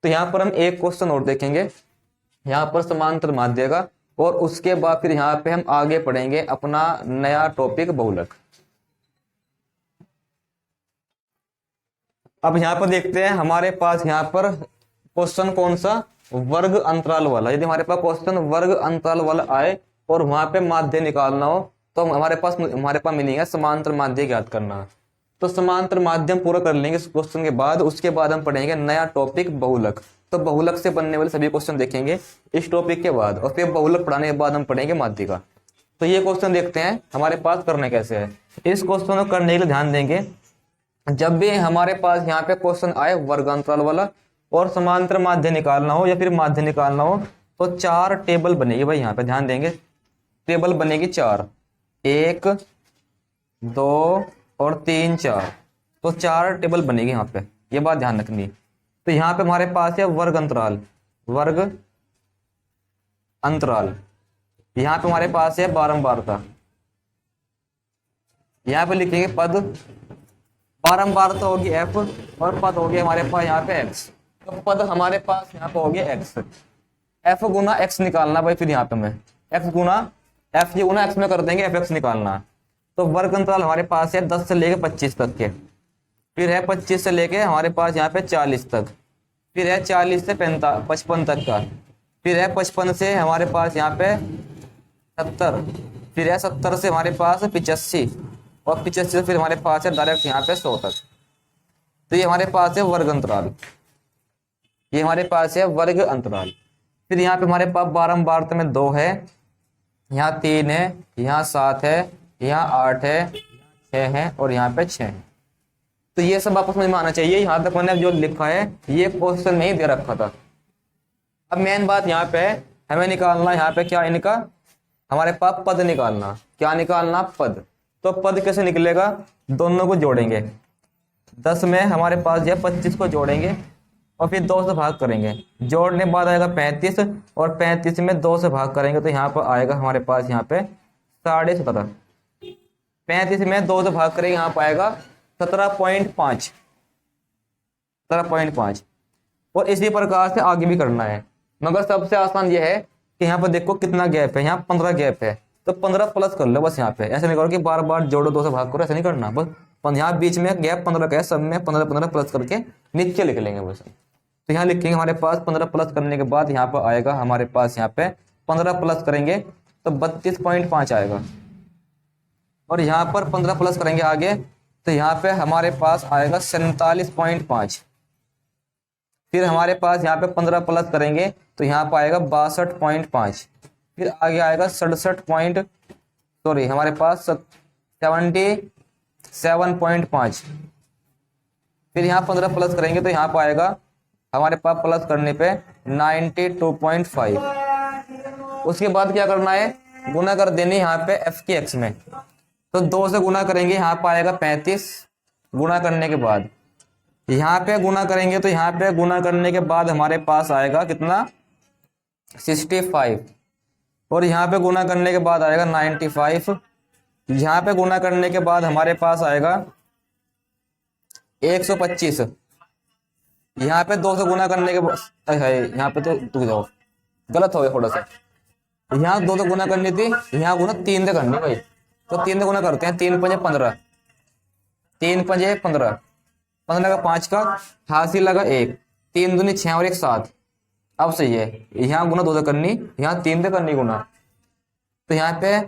S1: तो यहाँ पर हम एक क्वेश्चन और देखेंगे यहाँ पर समांतर माध्य का, और उसके बाद फिर यहाँ पे हम आगे पढ़ेंगे अपना नया टॉपिक बहुलक। अब यहाँ पर देखते हैं हमारे पास यहाँ पर क्वेश्चन कौन सा, वर्ग अंतराल वाला। यदि हमारे पास क्वेश्चन वर्ग अंतराल वाला आए और वहां पे माध्य निकालना हो तो हमारे पास मिलेगा समांतर माध्य ज्ञात करना। तो समांतर माध्यम पूरा कर लेंगे इस क्वेश्चन के बाद। उसके बाद हम पढ़ेंगे नया टॉपिक बहुलक। तो बहुलक से बनने वाले सभी क्वेश्चन देखेंगे इस टॉपिक के बाद, और फिर बहुलक पढ़ाने के बाद हम पढ़ेंगे माध्यिका। तो ये क्वेश्चन देखते हैं हमारे पास करने कैसे है। इस क्वेश्चन को करने के लिए ध्यान देंगे, जब भी हमारे पास यहाँ पे क्वेश्चन आए वर्ग अंतराल वाला और समांतर माध्य निकालना हो या फिर माध्य निकालना हो तो 4 टेबल बनेगी भाई। यहाँ पे ध्यान देंगे, टेबल बनेगी 4, 1 2 और 3 4। तो 4 टेबल बनेगी यहाँ पे, ये बात ध्यान रखनी। तो यहाँ पे हमारे पास है वर्ग अंतराल, वर्ग अंतराल। यहाँ पे हमारे पास है बारंबारता। यहाँ पे लिखेंगे पद, बारंबारता होगी f और पद हो गया हमारे पास यहाँ पे x। तो पद हमारे पास यहाँ पे हो गया x, f गुना x निकालना भाई। फिर यहाँ पे मैं x गुना f गुना x में कर देंगे fx निकालना। तो वर्ग अंतराल हमारे पास है 10 से लेके 25 तक के, फिर है 25 से लेके हमारे पास यहाँ पे 40 तक, फिर है 40 से 55 तक का, फिर है 55 से हमारे पास यहाँ पे 70, फिर है 70 से हमारे पास 85 और 85 से फिर हमारे पास है डायरेक्ट यहाँ पे 100 तक। तो ये हमारे पास है वर्ग अंतराल, ये हमारे पास है वर्ग अंतराल। फिर यहाँ पे हमारे पास बारंबारता में 2 है, यहाँ 3 है, यहाँ 7 है, यहाँ 8 है, 6 है और यहाँ पे 6 है। तो ये सब आपको समझ में आना चाहिए। यहाँ तक मैंने जो लिखा है ये क्वेश्चन में ही दे रखा था। अब मेन बात यहाँ पे है, हमें निकालना यहाँ पे क्या, इनका हमारे पास पद निकालना। क्या निकालना, पद। तो पद कैसे निकलेगा, दोनों को जोड़ेंगे। 10 में हमारे पास यह 25 को जोड़ेंगे और फिर 2 से भाग करेंगे। जोड़ने के बाद आएगा 35 और 35 में 2 से भाग करेंगे तो यहाँ पर आएगा हमारे पास यहाँ पे 17.5। 35 में 2 से भाग करेंगे, यहाँ पर आएगा 17.5, 17.5। और इसी प्रकार से आगे भी करना है, मगर सबसे आसान यह है कि यहाँ पर देखो कितना गैप है, यहाँ 15 गैप है तो 15 प्लस कर लो बस। यहाँ पे ऐसे नहीं करो कि बार बार जोड़ो 2 से भाग करो, ऐसा नहीं करना। बस यहाँ बीच में गैप 15 का है, सब में 15 प्लस करके नीचे लिख लेंगे बस। तो यहाँ लिखेंगे हमारे पास 15 प्लस करने के बाद यहाँ पर आएगा हमारे पास यहाँ पे 15 प्लस करेंगे तो 32.5 आएगा। और यहाँ पर 15 प्लस करेंगे आगे तो यहाँ पे हमारे पास आएगा 47.5। फिर हमारे पास यहाँ पे 15 प्लस करेंगे तो यहाँ पर आएगा 62.5। फिर आगे आएगा 67 हमारे पास 77.5। फिर यहाँ 15 प्लस करेंगे तो यहाँ पर आएगा हमारे पास प्लस करने पे 92.5। उसके बाद क्या करना है, गुना कर देनी यहाँ पे f की x में। तो 2 से गुना करेंगे, यहाँ पर आएगा 35। गुना करने के बाद यहाँ पे गुना करेंगे तो यहाँ पे गुना करने के बाद हमारे पास आएगा कितना, 65। और यहाँ पे गुना करने के बाद आएगा 95। यहाँ पे गुना करने के बाद हमारे पास आएगा 125। यहाँ पे 2 से गुना करने के बाद यहाँ पे तो रुक जाओ, गलत हो गया थोड़ा सा। यहाँ 2 से गुना करनी थी, यहाँ गुना 3 से करनी भाई। तो 3 से गुना करते हैं, 3 पंजे 15, 3 पंजे 15, 15 का 5 का हासिल लगा 1, 3 दूनी 6 और 1 7। अब सही है, यहाँ गुना 2 से करनी, यहाँ 3 से करनी गुना। तो यहाँ पे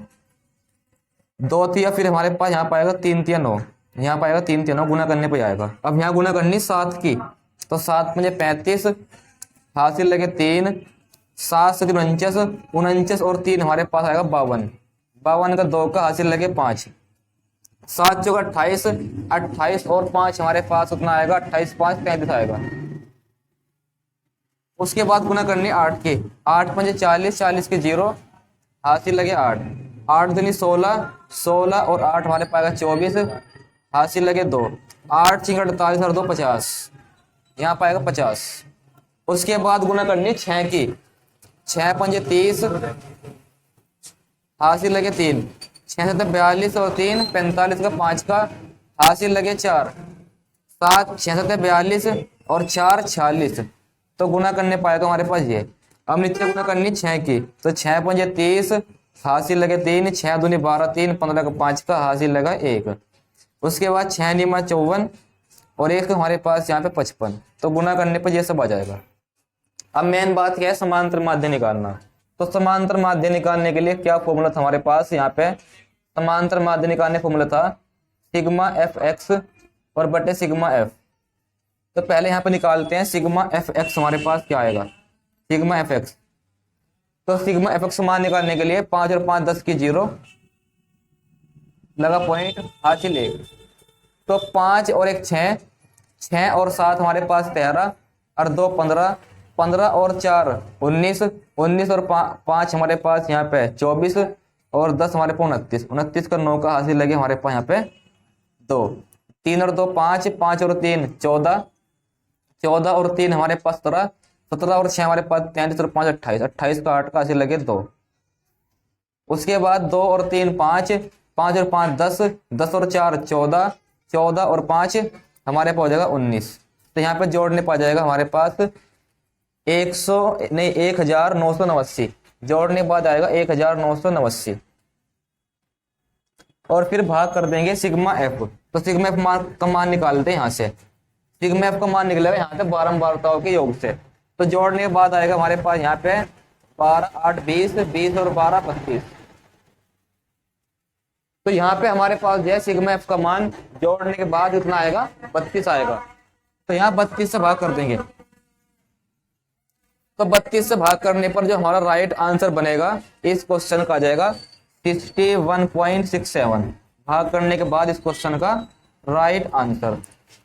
S1: 2 थी या फिर हमारे पास यहाँ पाएगा 3 3 9, यहाँ पाएगा 3 3 9 गुना करने पे आएगा। अब यहाँ गुना करनी 7 की, तो 7 पंजे 35, हासिल लगे 3, 7 से 49, 49 और 3 हमारे पास आएगा 52, 52 का 2 का हासिल लगे 5, 7 चौका 28, 28 और 5 हमारे पास उतना आएगा 28 5 33 आएगा। उसके बाद गुना करनी 8 की, 8 पंजे 40, 40 के 0, हासिल लगे 8, 8 दूनी 16, 16 और 8 हमारे पाएगा 24, हासिल लगे 2, 8 चिंग 48 और 2 50, यहाँ पाएगा 50। उसके बाद गुना करनी 6 की, 6 पंजे 30, हासिल लगे 3, 6 से 42 और 3 45 का 5 का हासिल लगे 4, 7 6 से 42 और 4 46। तो गुना करने पाएगा हमारे पास ये। अब नीचे गुना करनी 6 की, तो 6 पंजे 30, हासिल लगे 3, 6 दूनी 12, 3 15 का 5 का हासिल लगा 1। उसके बाद 6 निमा 54, और एक हमारे पास यहाँ पे 55, तो गुना करने पर ये सब आ जाएगा। अब मेन बात क्या है, समांतर माध्य निकालना। तो समांतर माध्य निकालने के लिए क्या फॉर्मूला था हमारे पास, यहाँ पे समांतर माध्य निकालने फॉर्मूला था सिग्मा एफ एक्स और बटे सिग्मा एफ। तो पहले यहाँ पे निकालते हैं सिग्मा एफ एक्स, हमारे पास क्या आएगा सिग्मा एफ एक्स। तो सिग्मा एफ एक्स मान निकालने के लिए 5 और 5 10 की 0 लगा पॉइंट हासिल 1। तो 5 और 1 6, 6 और 7 हमारे पास 13 और 2 15, 15 और 4 19, 19 और 5 हमारे पास यहाँ पे 24 और 10 हमारे पास 29, 29 का 9 का हासिल लगे हमारे पास यहाँ पे 2, 3 और 2 5, 5 और 3 14, 14 और 3 हमारे पास 17, 17 और 6 हमारे पास 33 और 5 28, 28 का 8 का हासिल लगे 2। उसके बाद 2 और 3 5, 5 और 5 10, 10 और 4 14, 14 और 5 हमारे पास हो जाएगा 19। तो यहाँ पे जोड़ने पा जाएगा हमारे पास 1989, जोड़ने बाद आएगा 1989 और फिर भाग कर देंगे सिग्मा एफ। तो सिग्मा एफ का मान निकालते हैं यहाँ से, सिग्मा एफ का मान निकलेगा यहाँ से बारंबारताओं के योग से। तो जोड़ने के बाद आएगा हमारे पास यहाँ पे 12 8 20, 20 और 12 32। तो यहाँ पे हमारे पास जो है सिग्मा एफ का मान जोड़ने के बाद इतना आएगा 32 आएगा। तो यहाँ 32 से भाग कर देंगे। तो 32 से भाग करने पर जो हमारा राइट आंसर बनेगा इस क्वेश्चन का आ जाएगा 61.67। भाग करने के बाद इस क्वेश्चन का राइट आंसर,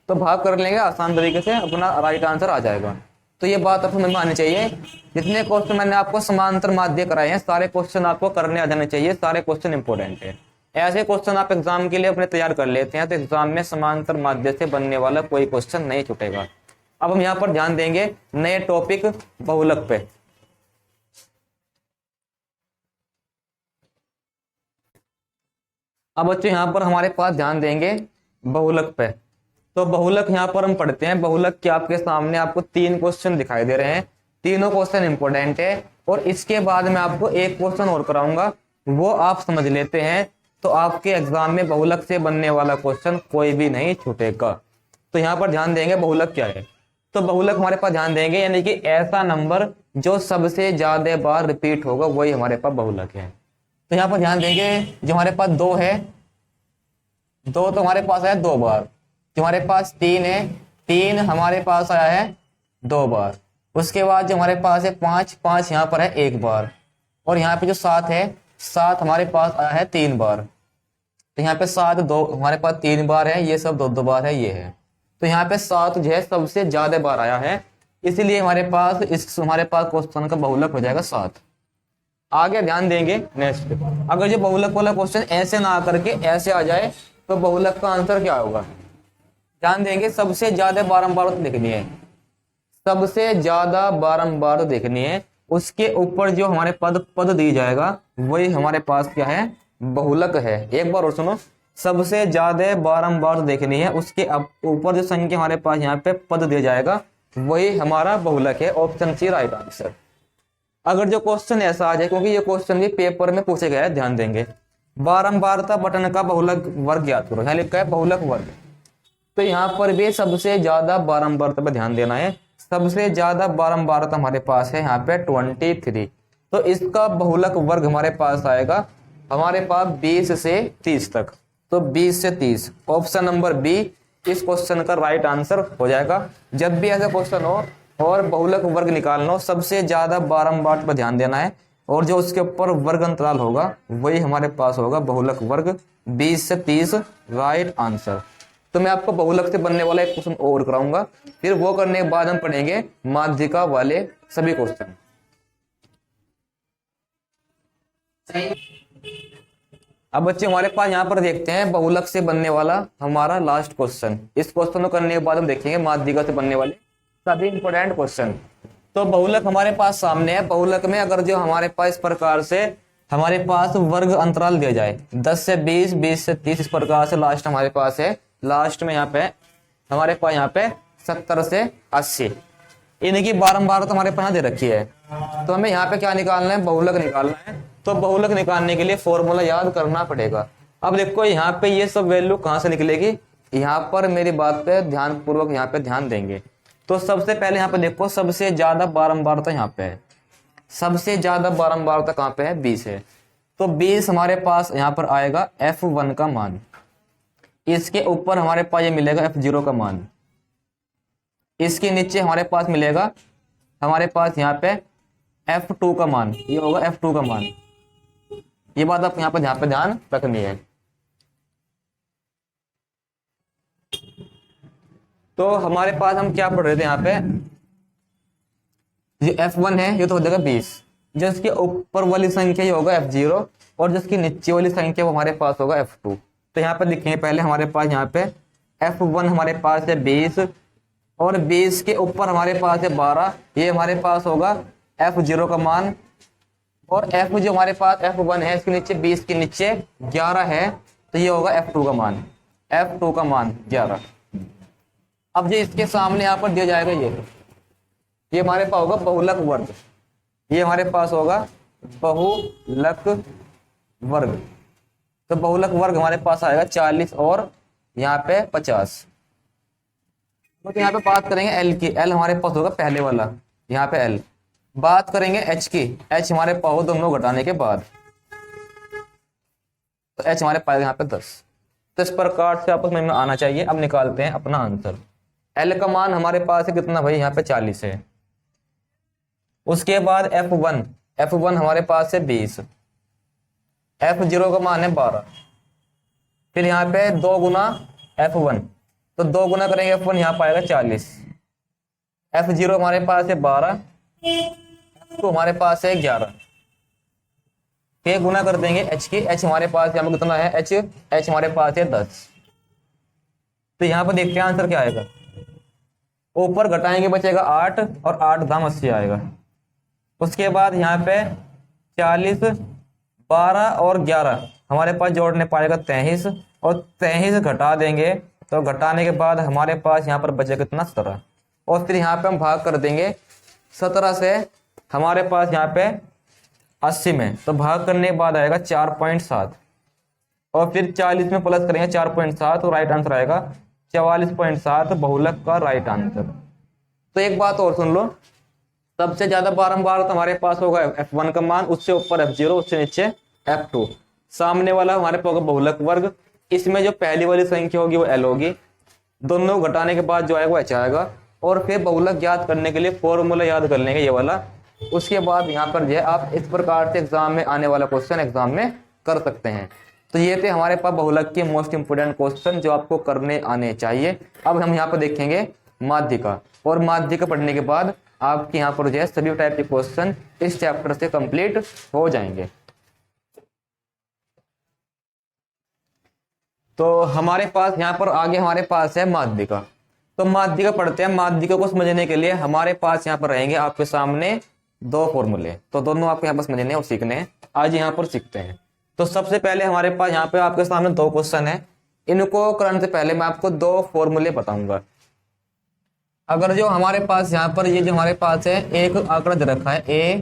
S1: तो भाग कर लेंगे आसान तरीके से अपना राइट आंसर आ जाएगा। तो ये बात आपको समझ में आनी चाहिए। जितने क्वेश्चन मैंने आपको समांतर माध्य कराए हैं सारे क्वेश्चन आपको करने आ जाने चाहिए, सारे क्वेश्चन इंपॉर्टेंट है। ऐसे क्वेश्चन आप एग्जाम के लिए अपने तैयार कर लेते हैं तो एग्जाम में समांतर माध्य से बनने वाला कोई क्वेश्चन नहीं छूटेगा। अब हम यहाँ पर ध्यान देंगे नए टॉपिक बहुलक पे। अब बच्चों यहाँ पर हमारे पास ध्यान देंगे बहुलक पे। तो बहुलक यहाँ पर हम पढ़ते हैं। बहुलक के आपके सामने आपको 3 क्वेश्चन दिखाई दे रहे हैं, तीनों क्वेश्चन इंपॉर्टेंट है। और इसके बाद मैं आपको एक क्वेश्चन और कराऊंगा, वो आप समझ लेते हैं तो आपके एग्जाम में बहुलक से बनने वाला क्वेश्चन कोई भी नहीं छूटेगा। तो यहाँ पर ध्यान देंगे बहुलक क्या है। तो बहुलक हमारे पास ध्यान देंगे यानी कि ऐसा नंबर जो सबसे ज्यादा बार रिपीट होगा वही हमारे पास बहुलक है। तो यहाँ पर ध्यान देंगे जो हमारे पास 2 है, 2 तो हमारे पास आया 2 बार। जो हमारे पास 3 है, 3 हमारे पास आया है 2 बार। उसके बाद जो हमारे पास है 5, 5 यहाँ पर है 1 बार। और यहाँ पे जो 7 है, 7 हमारे पास आया है 3 बार। तो यहाँ पे 7 2 हमारे पास 3 बार है, ये सब 2 बार है, ये है। तो यहाँ पे 7 जो है सबसे ज्यादा बार आया है, इसलिए हमारे पास क्वेश्चन का बहुलक हो जाएगा 7। आगे ध्यान देंगे नेक्स्ट, अगर जो बहुलक वाला क्वेश्चन ऐसे ना आकर के ऐसे आ जाए तो बहुलक का आंसर क्या होगा। ध्यान देंगे सबसे ज्यादा बारंबार देखनी है, सबसे ज्यादा बारंबार देखनी है, उसके ऊपर जो हमारे पद दी जाएगा वही हमारे पास क्या है बहुलक है। एक बार और सुनो, सबसे ज्यादा बारंबार देखनी है, उसके ऊपर जो संख्या हमारे पास यहाँ पे पद दिया जाएगा वही हमारा बहुलक है। Option C right answer. अगर जो क्वेश्चन ऐसा आ जाए, क्योंकि ये क्वेश्चन भी पेपर में पूछे गए हैं, ध्यान देंगे बारंबारता बटन का बहुलक वर्ग ज्ञात करो, यहाँ लिखा है बहुलक वर्ग। तो यहाँ पर भी सबसे ज्यादा बारंबारता पर ध्यान देना है। सबसे ज्यादा बारंबारता हमारे पास है यहाँ पे 23। तो इसका बहुलक वर्ग हमारे पास आएगा हमारे पास 20 से 30 तक। तो 20 से 30 ऑप्शन नंबर बी इस क्वेश्चन का राइट आंसर हो जाएगा। जब भी ऐसा क्वेश्चन हो और बहुलक वर्ग निकालना हो, सबसे ज्यादा बारंबार पर ध्यान देना है और जो उसके ऊपर वर्ग अंतराल होगा वही हमारे पास होगा बहुलक वर्ग। 20 से 30 राइट आंसर। तो मैं आपको बहुलक से बनने वाला एक क्वेश्चन और कराऊंगा, फिर वो करने के बाद हम पढ़ेंगे माध्यिका वाले सभी क्वेश्चन। अब बच्चे हमारे पास यहाँ पर देखते हैं बहुलक से बनने वाला हमारा लास्ट क्वेश्चन। इस क्वेश्चन को करने के बाद हम देखेंगे माध्यिका से बनने वाले सभी इंपोर्टेंट क्वेश्चन। तो बहुलक हमारे पास सामने है। बहुलक में अगर जो हमारे पास इस प्रकार से हमारे पास वर्ग अंतराल दिया जाए 10 से 20, 20 से 30, इस प्रकार से लास्ट हमारे पास है, लास्ट में यहाँ पे हमारे पास यहाँ पे 70 से 80, इनकी बारंबार तो हमारे पास दे रखी है। तो हमें यहाँ पे क्या निकालना है, बहुलक निकालना है। तो बहुलक निकालने के लिए फॉर्मूला याद करना पड़ेगा। अब देखो यहाँ पे ये सब वैल्यू कहाँ से निकलेगी, यहाँ पर मेरी बात पे ध्यान पूर्वक यहाँ पे ध्यान देंगे। तो सबसे पहले यहाँ पे देखो, सबसे ज्यादा बारंबारता यहाँ पे है, सबसे ज्यादा बारंबारता कहाँ पे है, 20 है। तो 20 हमारे पास यहाँ पर आएगा F1 का मान, इसके ऊपर हमारे पास ये मिलेगा F0 का मान, इसके नीचे हमारे पास मिलेगा हमारे पास यहाँ पे F2 का मान, ये होगा F2 का मान। ये बात आप यहाँ पे ध्यान रखनी है। तो हमारे पास हम क्या पढ़ रहे थे यहाँ पे, ये F1 है, ये तो हो जाएगा 20, जिसके ऊपर वाली संख्या ये होगा F0 और जिसकी नीचे वाली संख्या वो हमारे पास होगा F2। तो यहाँ पे लिखेंगे पहले हमारे पास यहाँ पे F1 हमारे पास है 20 और 20 के ऊपर हमारे पास है 12, ये हमारे पास होगा F0 का मान। और F जो हमारे पास F1 है, इसके नीचे 20 के नीचे 11 है, तो ये होगा F2 का मान, F2 का मान 11। अब जो इसके सामने यहाँ पर दिया जाएगा ये हमारे पास होगा बहुलक वर्ग, ये हमारे पास होगा बहुलक वर्ग। तो बहुलक वर्ग हमारे पास आएगा 40 और यहाँ पे 50। तो यहाँ पे बात करेंगे L की, L हमारे पास होगा पहले वाला, यहाँ पे L। बात करेंगे H की, H हमारे पास हो दोनों घटाने के बाद, तो H हमारे पास यहाँ पे 10। तो इस प्रकार से आपस में आना चाहिए। अब निकालते हैं अपना आंसर। L का मान हमारे पास है कितना भाई, यहाँ पे 40 है। उसके बाद F1 हमारे पास है 20, F0 का मान है 12, फिर यहाँ पे 2 गुना F1, तो 2 गुना करेंगे F1 यहाँ पाएगा 40, F0 हमारे पास है 12, F2 हमारे पास है 11, फिर गुना कर देंगे H की, H हमारे पास यहाँ पे कितना है, H हमारे पास है 10। तो यहाँ पर देखते हैं आंसर क्या आएगा। ऊपर घटाएंगे बचेगा 8 और 8 दाम 80 आएगा। उसके बाद यहाँ पे 40, 12 और 11 हमारे पास जोड़ने पाएगा 23 और 23 घटा देंगे, तो घटाने के बाद हमारे पास यहाँ पर बचेगा कितना, 17। और फिर यहाँ पे हम भाग कर देंगे 17 से हमारे पास यहाँ पे 80 में, तो भाग करने के बाद आएगा 4.7 और फिर 40 में प्लस करेंगे 4.7 तो राइट आंसर आएगा 44.7, बहुलक का राइट आंसर। तो एक बात और सुन लो, सबसे ज्यादा बारंबार तो हमारे पास होगा F1 का मान, उससे ऊपर F0, उससे नीचे F2। सामने वाला हमारे पास होगा बहुलक वर्ग, इसमें जो पहली वाली संख्या होगी वो L होगी, दोनों घटाने के बाद जो आएगा वो H आएगा। और फिर बहुलक याद करने के लिए फॉर्मूला याद कर लेंगे ये वाला। उसके बाद यहाँ पर जो है आप इस प्रकार से एग्जाम में आने वाला क्वेश्चन एग्जाम में कर सकते हैं। तो ये थे हमारे पास बहुलक के मोस्ट इंपोर्टेंट क्वेश्चन जो आपको करने आने चाहिए। अब हम यहाँ पर देखेंगे माध्यिका, और माध्यिका पढ़ने के बाद आपके यहाँ पर जो है सभी टाइप के क्वेश्चन इस चैप्टर से कंप्लीट हो जाएंगे। तो हमारे पास यहाँ पर आगे हमारे पास है माध्यिका। तो माध्यिका पढ़ते हैं। माध्यिका को समझने के लिए हमारे पास यहाँ पर रहेंगे आपके सामने 2 फॉर्मूले, तो दोनों आपको यहाँ पर समझने और सीखने हैं। आज यहाँ पर सीखते हैं। तो सबसे पहले हमारे पास यहाँ पे आपके सामने 2 क्वेश्चन है, इनको करने से पहले मैं आपको 2 फॉर्मूले बताऊंगा। अगर जो हमारे पास यहाँ पर ये जो हमारे पास है एक आंकड़ा दे रखा है A,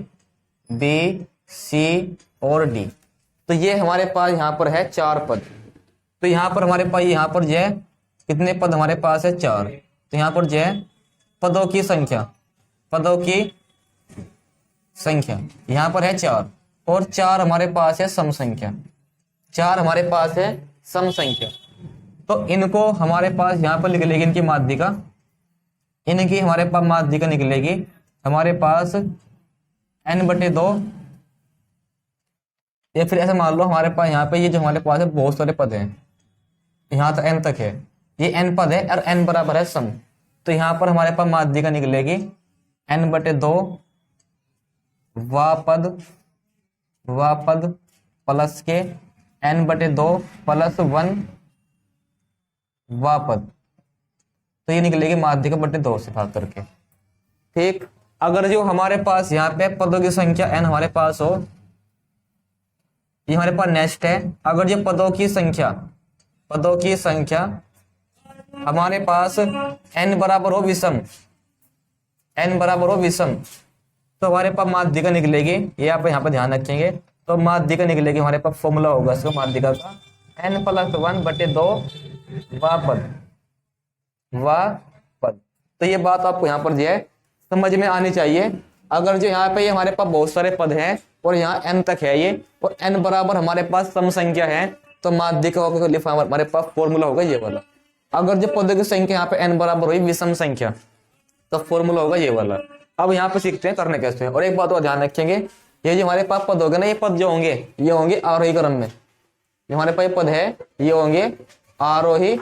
S1: B, C और D, तो ये हमारे पास यहाँ पर है 4 पद। तो यहाँ पर हमारे पास यहाँ पर जो है कितने पद हमारे पास है, 4। तो यहाँ पर जो है पदों की संख्या यहाँ पर है 4 और 4 हमारे पास है सम संख्या, 4 हमारे पास है सम संख्या। तो इनको हमारे पास यहाँ पर निकलेगी इनकी माध्यिका, इनकी हमारे पास माध्यिका निकलेगी हमारे पास n/2, या फिर ऐसा मान लो हमारे पास यहाँ पे ये जो हमारे पास है बहुत सारे पद हैं, यहाँ तक n तक है, ये n पद है और n बराबर है सम। तो यहाँ पर हमारे पास माध्यिका निकलेगी n/2 वा पद प्लस के n/2 + 1 वा पद। तो ये निकलेगी माध्यिका बटे 2 से भाग करके। ठीक, अगर जो हमारे पास यहाँ पे पदों की संख्या n हमारे पास हो, ये हमारे पास नेक्स्ट है। अगर जो पदों की संख्या हमारे पास n बराबर हो विषम, तो हमारे पास माध्यिका निकलेगी, ये आप यहाँ पे ध्यान रखेंगे। तो माध्यिका निकलेगी हमारे पास फॉर्मूला होगा इसका माध्यिका का n + 1/2 वा पद। व पद। तो ये बात आपको यहाँ पर जो है समझ में आनी चाहिए। अगर जो यहाँ पे ये हमारे पास बहुत सारे पद हैं और यहाँ n तक है ये, और n बराबर हमारे पास सम संख्या है, तो माध्यिका का हमारे पास फॉर्मूला होगा ये वाला। अगर जो पदों की संख्या यहाँ पे n बराबर हुई विषम संख्या, तो फॉर्मूला होगा ये वाला। अब यहाँ पे सीखते हैं करने कैसे हैं। और एक बात और ध्यान रखेंगे, ये जो हमारे पास पद होंगे ना, ये पद जो होंगे ये होंगे आरोही क्रम में। जो हमारे पास पद है ये होंगे आरोही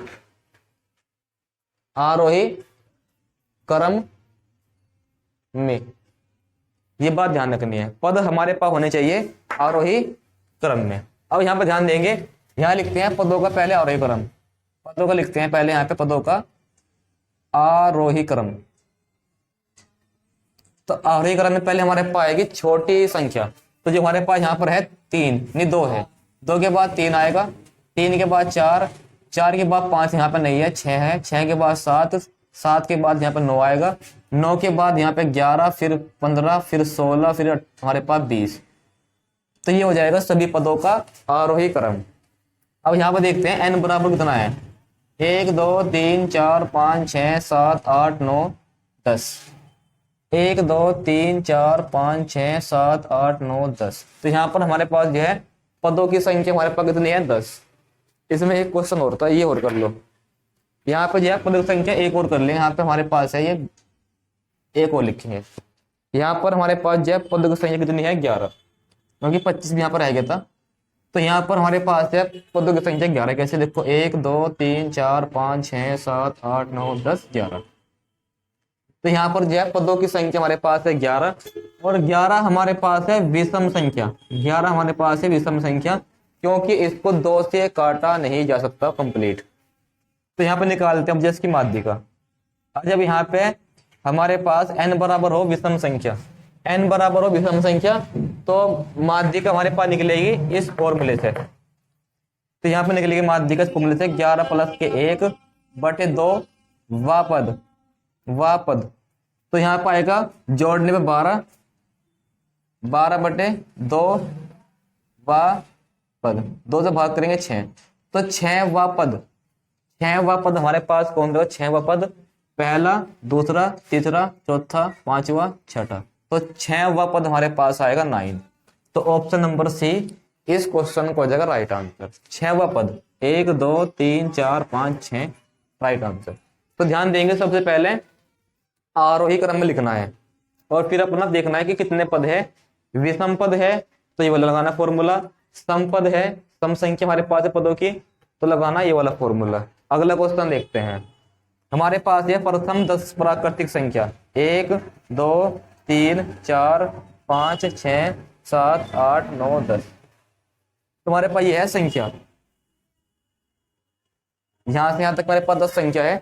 S1: क्रम में। ये बात ध्यान रखनी है, पद हमारे पास होने चाहिए आरोही क्रम में। अब यहाँ पे ध्यान देंगे, यहाँ लिखते हैं पदों का पहले आरोही क्रम, पदों का लिखते हैं पहले यहाँ पे पदों का आरोही क्रम। तो आरोही क्रम में पहले हमारे पास आएगी छोटी संख्या। तो जो हमारे पास यहाँ पर है 3 नहीं 2 है, 2 के बाद 3 आएगा, 3 के बाद 4, 4 के बाद 5 यहाँ पे नहीं है, 6 है, 6 के बाद 7, 7 के बाद यहाँ पे 9 आएगा, 9 के बाद यहाँ पे 11, फिर 15, फिर 16, फिर हमारे पास 20। तो ये हो जाएगा सभी पदों का आरोही क्रम। अब यहाँ पे देखते हैं n बराबर कितना है, 1 2 3 4 5 6 7 8 9 10। 1 2 3 4 5 6 7 8 9 10। तो यहाँ पर हमारे पास जो है पदों की संख्या हमारे पास कितनी है 10। इसमें एक क्वेश्चन और था, ये और कर लो। यहाँ पे जो है पदों की संख्या एक और कर लें, यहाँ पे हमारे पास है ये एक और लिखेंगे। यहाँ पर हमारे पास जो है पदों की संख्या कितनी है 11, क्योंकि 25 भी यहाँ पर रह गया था। तो यहाँ पर हमारे पास है पदों की संख्या 11। कैसे देखो 1 2 3 4 5 6 7 8 9 10 11। तो यहाँ पर जो है पदों की संख्या हमारे पास है 11, और 11 हमारे पास है विषम संख्या। 11 हमारे पास है विषम संख्या, क्योंकि इसको 2 से काटा नहीं जा सकता कंप्लीट। तो यहाँ पे निकालते हैं अब जिसकी माध्यिका। जब यहाँ पे हमारे पास n बराबर हो विषम संख्या, n बराबर हो विषम संख्या, तो माध्यिका हमारे पास निकलेगी इस फॉर्मूले से। तो यहाँ पे निकलेगी माध्यिका इस फॉर्मूले से 11 प्लस के 1 बटे 2 व पद। तो यहाँ पर आएगा जोड़ने में 12, 12 बटे 2 व पद, 2 से भाग करेंगे 6, तो 6 व पद। 6 व पद हमारे पास कौन सा 6 व पद, पहला दूसरा तीसरा चौथा पांचवा छठा। तो 6 व पद हमारे पास आएगा 9। तो ऑप्शन नंबर सी इस क्वेश्चन को हो जाएगा राइट आंसर। 6 व पद 1 2 3 4 5 6 राइट आंसर। तो ध्यान देंगे, सबसे पहले आरोही क्रम में लिखना है और फिर अपना देखना है कि कितने पद है। विषम पद है तो ये वाला लगाना फॉर्मूला, सम पद है सम संख्या हमारे पास है पदों की, तो लगाना ये वाला फॉर्मूला। अगला क्वेश्चन देखते हैं। हमारे पास है प्रथम 10 प्राकृतिक संख्या 1 2 3 4 5 6 7 8 9 10। तुम्हारे पास ये है संख्या, यहां से यहां तक हमारे पास 10 संख्या है।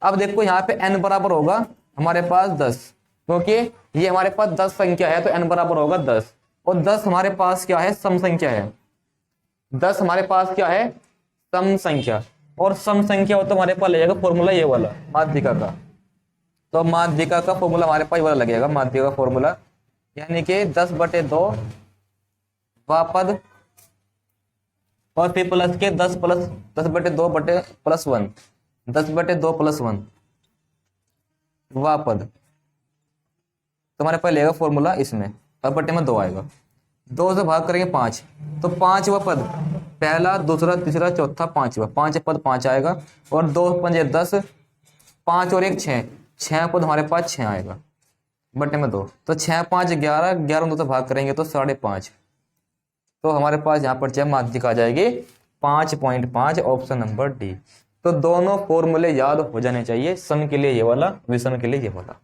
S1: अब देखो यहाँ पे n बराबर होगा हमारे पास 10, क्योंकि ये हमारे पास 10 संख्या है, तो n बराबर होगा 10। और 10 हमारे पास क्या है सम संख्या है, 10 हमारे पास क्या है सम संख्या, और सम संख्या हो तो हमारे पास लगेगा फॉर्मूला ये वाला माध्यिका का। तो माध्यिका का फॉर्मूला हमारे पास ये वाला लगेगा, माध्यिका का फॉर्मूला, यानी कि 10 बटे 2 व पद, और फिर प्लस के 10 प्लस 10 बटे 2 बटे प्लस 1, 10 बटे 2 प्लस 1 व पद। तो हमारे पास लगेगा फॉर्मूला इसमें, और बटे में 2 आएगा, 2 से भाग करेंगे 5, तो 5 व पद, पहला दूसरा तीसरा चौथा पांचवा, 5 पद 5 आएगा, और 2 पंजे 10, 5 और 1 6, 6 पद हमारे पास 6 आएगा बटे में 2। तो 6 5 11, 11 2 से भाग करेंगे तो 5.5। तो हमारे पास यहाँ पर माध्यिका आ जाएगी 5.5, ऑप्शन नंबर डी। तो दोनों फॉर्मूले याद हो जाने चाहिए, सम के लिए ये वाला, विषम के लिए ये वाला।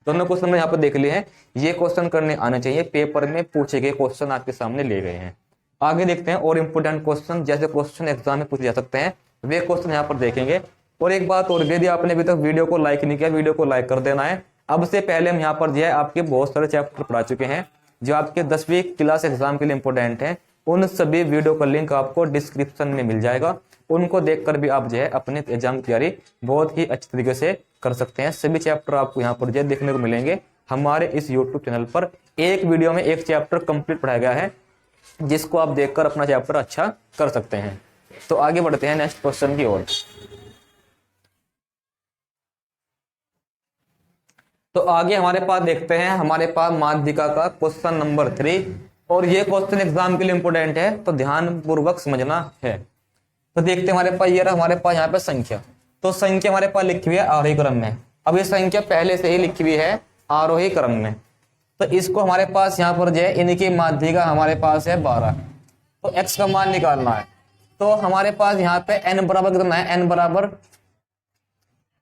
S1: दोनों क्वेश्चन में यहाँ पर देख लिए हैं, ये क्वेश्चन करने आने चाहिए, पेपर में पूछे गए क्वेश्चन आपके सामने ले गए हैं। आगे देखते हैं और इम्पोर्टेंट क्वेश्चन, जैसे क्वेश्चन एग्जाम में पूछे जा सकते हैं वे क्वेश्चन यहाँ पर देखेंगे। और एक बात और, यदि आपने अभी तक वीडियो को लाइक नहीं किया, वीडियो को लाइक कर देना है। अब से पहले हम यहाँ पर जो है आपके बहुत सारे चैप्टर पढ़ा चुके हैं जो आपके 10वीं क्लास एग्जाम के लिए इंपॉर्टेंट हैं। उन सभी वीडियो का लिंक आपको डिस्क्रिप्शन में मिल जाएगा, उनको देखकर भी आप जो है अपने एग्जाम की तैयारी बहुत ही अच्छी तरीके से कर सकते हैं। सभी चैप्टर आपको यहाँ पर जो है देखने को मिलेंगे हमारे इस यूट्यूब चैनल पर। एक वीडियो में एक चैप्टर कंप्लीट पढ़ाया गया है, जिसको आप देखकर अपना चैप्टर अच्छा कर सकते हैं। तो आगे बढ़ते हैं नेक्स्ट क्वेश्चन की ओर। तो आगे हमारे पास देखते हैं, हमारे पास माध्यिका का क्वेश्चन नंबर 3, और ये क्वेश्चन एग्जाम के लिए इंपोर्टेंट है, तो ध्यान पूर्वक समझना है। तो देखते हैं हमारे पास ये रहा, हमारे पास यहाँ पे संख्या, तो संख्या हमारे पास लिखी हुई है आरोही क्रम में। अब ये संख्या पहले से ही लिखी हुई है आरोही क्रम में, तो इसको हमारे पास यहाँ पर जो है इनकी माध्यिका हमारे पास है 12, तो x का मान निकालना है। तो हमारे पास यहाँ पे n बराबर कितना है, n बराबर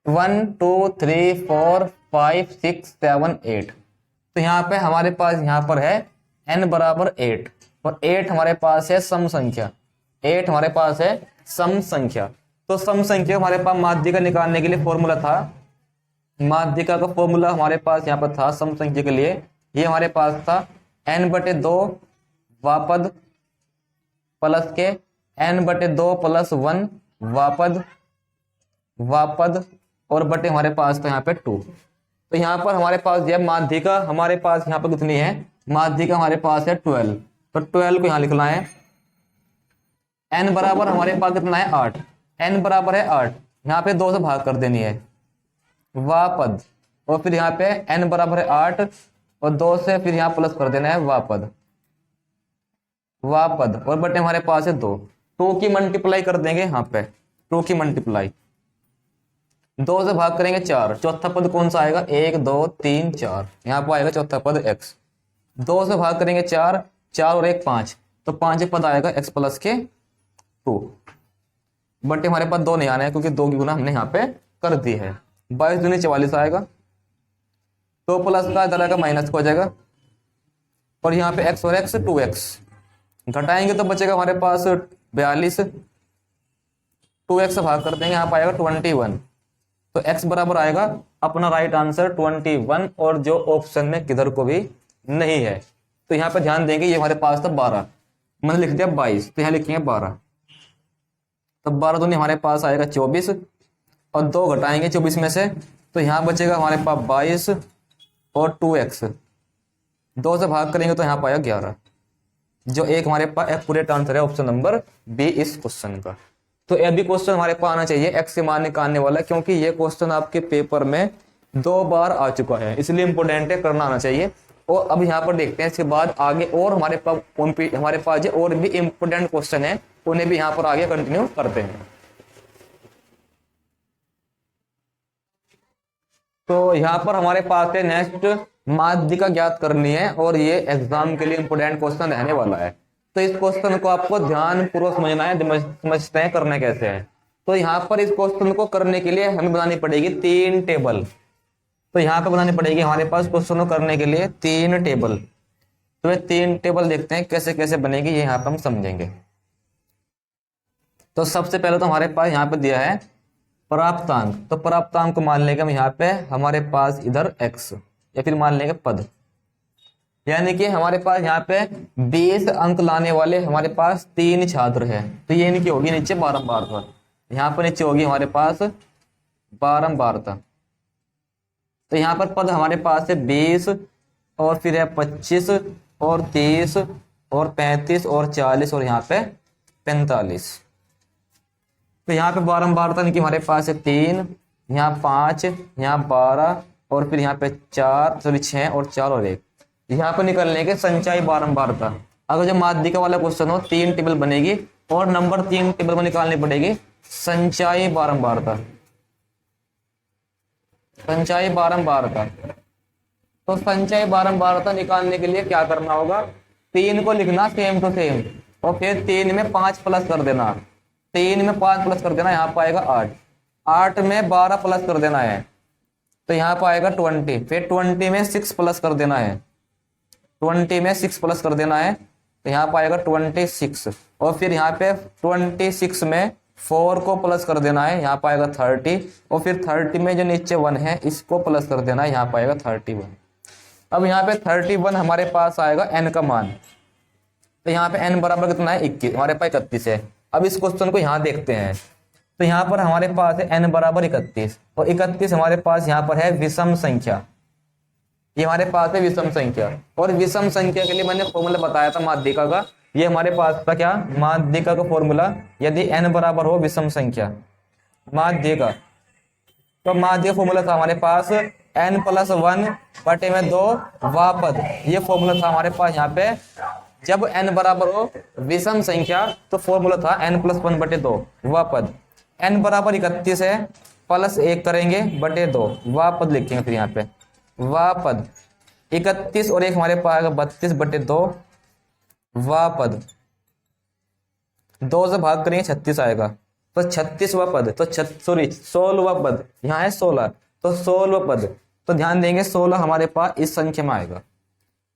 S1: 1 2 3 4 5 6 7 8, तो यहाँ पे हमारे पास यहाँ पर है n बराबर 8, और 8 हमारे पास है सम संख्या, 8 हमारे पास है सम संख्या। तो सम संख्या हमारे पास माध्यिका निकालने के लिए फॉर्मूला था, माध्यिका का फॉर्मूला हमारे पास यहाँ पर था सम संख्या के लिए, ये हमारे पास था n/2 वापद प्लस के n/2 + 1 वापद और बटे हमारे पास था यहाँ पे 2। तो यहाँ पर हमारे पास यह माध्यिका हमारे पास यहाँ पर कितनी है, माध्यिका हमारे पास है 12, तो 12 को यहाँ लिखना है। n बराबर हमारे पास कितना है 8, n बराबर है 8, यहाँ पे 2 से भाग कर देनी है वापद, और फिर यहाँ पे n बराबर है 8 और 2 से फिर यहाँ प्लस कर देना है वापद और बटे हमारे पास है 2 की मल्टीप्लाई कर देंगे, यहाँ पे 2 की मल्टीप्लाई, 2 से भाग करेंगे 4, चौथा पद कौन सा आएगा 1 2 3 4, यहाँ पर आएगा चौथा पद x, 2 से भाग करेंगे 4, 4 और 1 5, तो 5 पद आएगा x प्लस के 2, बटे हमारे पास 2 नहीं आना है क्योंकि 2 की गुना हमने यहाँ पे कर दी है, 22 दूनी 44 आएगा, तो प्लस का इधर आएगा माइनस हो जाएगा, और यहाँ पे x और x 2x घटाएंगे तो बचेगा हमारे पास 42, 2x से भाग कर देंगे, यहाँ पाएगा 21, तो x बराबर आएगा अपना राइट आंसर 21, और जो ऑप्शन में किधर को भी नहीं है। तो यहाँ पे ध्यान देंगे, ये हमारे पास था 12, मैंने लिख दिया 22, तो यहाँ लिखेंगे 12, तो 12 दूनी हमारे पास आएगा 24, और 2 घटाएंगे 24 में से, तो यहाँ बचेगा हमारे पास 22 और 2x, 2 से भाग करेंगे तो यहाँ पाएगा 11, जो एक हमारे पास एक्यूरेट आंसर है ऑप्शन नंबर बी इस क्वेश्चन का। तो ये भी क्वेश्चन हमारे पास आना चाहिए x के मान निकालने वाला, क्योंकि ये क्वेश्चन आपके पेपर में 2 बार आ चुका है, इसलिए इंपोर्टेंट है, करना आना चाहिए। और अब यहाँ पर देखते हैं इसके बाद आगे और हमारे पास जो और भी इंपोर्टेंट क्वेश्चन है उन्हें भी यहाँ पर आगे कंटिन्यू करते हैं। तो यहाँ पर हमारे पास है नेक्स्ट माध्यिका ज्ञात करनी है, और ये एग्जाम के लिए इंपोर्टेंट क्वेश्चन रहने वाला है। तो इस क्वेश्चन को आपको ध्यान पूर्वक समझना है, समझते हैं करना कैसे है। तो यहाँ पर इस क्वेश्चन को करने के लिए हमें बनानी पड़ेगी 3 टेबल, तो यहाँ पे बनानी पड़ेगी हमारे पास क्वेश्चन को करने के लिए 3 टेबल। तो ये 3 टेबल देखते हैं कैसे कैसे बनेगी, ये यहाँ पे हम समझेंगे। तो सबसे पहले तो हमारे पास यहाँ पे दिया है प्राप्तांक, तो प्राप्तांक को मान लेंगे हम यहाँ पे हमारे पास इधर x, या फिर मान लेंगे पद, यानी कि हमारे पास यहाँ पे 20 अंक लाने वाले हमारे पास 3 छात्र हैं, तो ये इनकी होगी नीचे बारंबारता, यहाँ पर नीचे होगी हमारे पास बारंबारता। तो यहाँ पर पद हमारे पास है 20 और फिर है 25 और 30 और 35 और 40 और यहाँ पे 45। तो यहाँ पे बारंबारता इनकी हमारे पास है 3, यहाँ 5, यहाँ 12 और फिर यहाँ पे 6 और 4 और 1। यहाँ पे निकलने के संचयी बारंबारता, अगर जो माध्यिका वाला क्वेश्चन हो 3 टेबल बनेगी और नंबर 3 टेबल में निकालनी पड़ेगी संचयी बारंबारता, संचयी बारंबारता। तो संचयी बारंबारता निकालने के लिए क्या करना होगा, 3 को लिखना सेम टू सेम और फिर 3 में 5 प्लस कर देना, 3 में 5 प्लस कर देना, यहाँ पाएगा 8, 8 में 12 प्लस कर देना है तो यहाँ पाएगा 20, फिर 20 में 6 प्लस कर देना है, 20 में 6 प्लस कर देना है तो यहाँ पाएगा 26 और फिर यहाँ पे 26 में 4 को प्लस कर देना है, यहाँ पाएगा 30 और फिर 30 में जो नीचे 1 है इसको प्लस कर देना है, यहाँ पाएगा 31। अब यहाँ पे 31 हमारे पास आएगा n का मान, तो यहाँ पे n बराबर कितना है 21, हमारे पास 31 है। अब इस क्वेश्चन को यहाँ देखते हैं, तो यहाँ पर हमारे पास है n बराबर 31 और 31 हमारे पास यहाँ पर है विषम संख्या, ये हमारे पास है विषम संख्या। और विषम संख्या के लिए मैंने फॉर्मूला बताया था माध्यिका का, ये हमारे पास था क्या, माध्यिका का फॉर्मूला, यदि n बराबर हो विषम संख्या माध्यिका, तो माध्यिका फॉर्मूला था हमारे पास n+1/2 वा पद। ये फॉर्मूला था हमारे पास यहाँ पे। जब n बराबर हो विषम संख्या तो फॉर्मूला था n+1/2 वा पद। n बराबर 31 है, +1 करेंगे बटे 2 वा पद लिखेंगे। फिर यहाँ पे वा पद 31 और 1 हमारे पास आएगा 32/2 वा पद। 2 से भाग करेंगे 36 आएगा, तो 36वां पद। तो 16वां पद, यहाँ है 16, तो 16वां पद। तो ध्यान देंगे 16 हमारे पास इस संख्या में आएगा।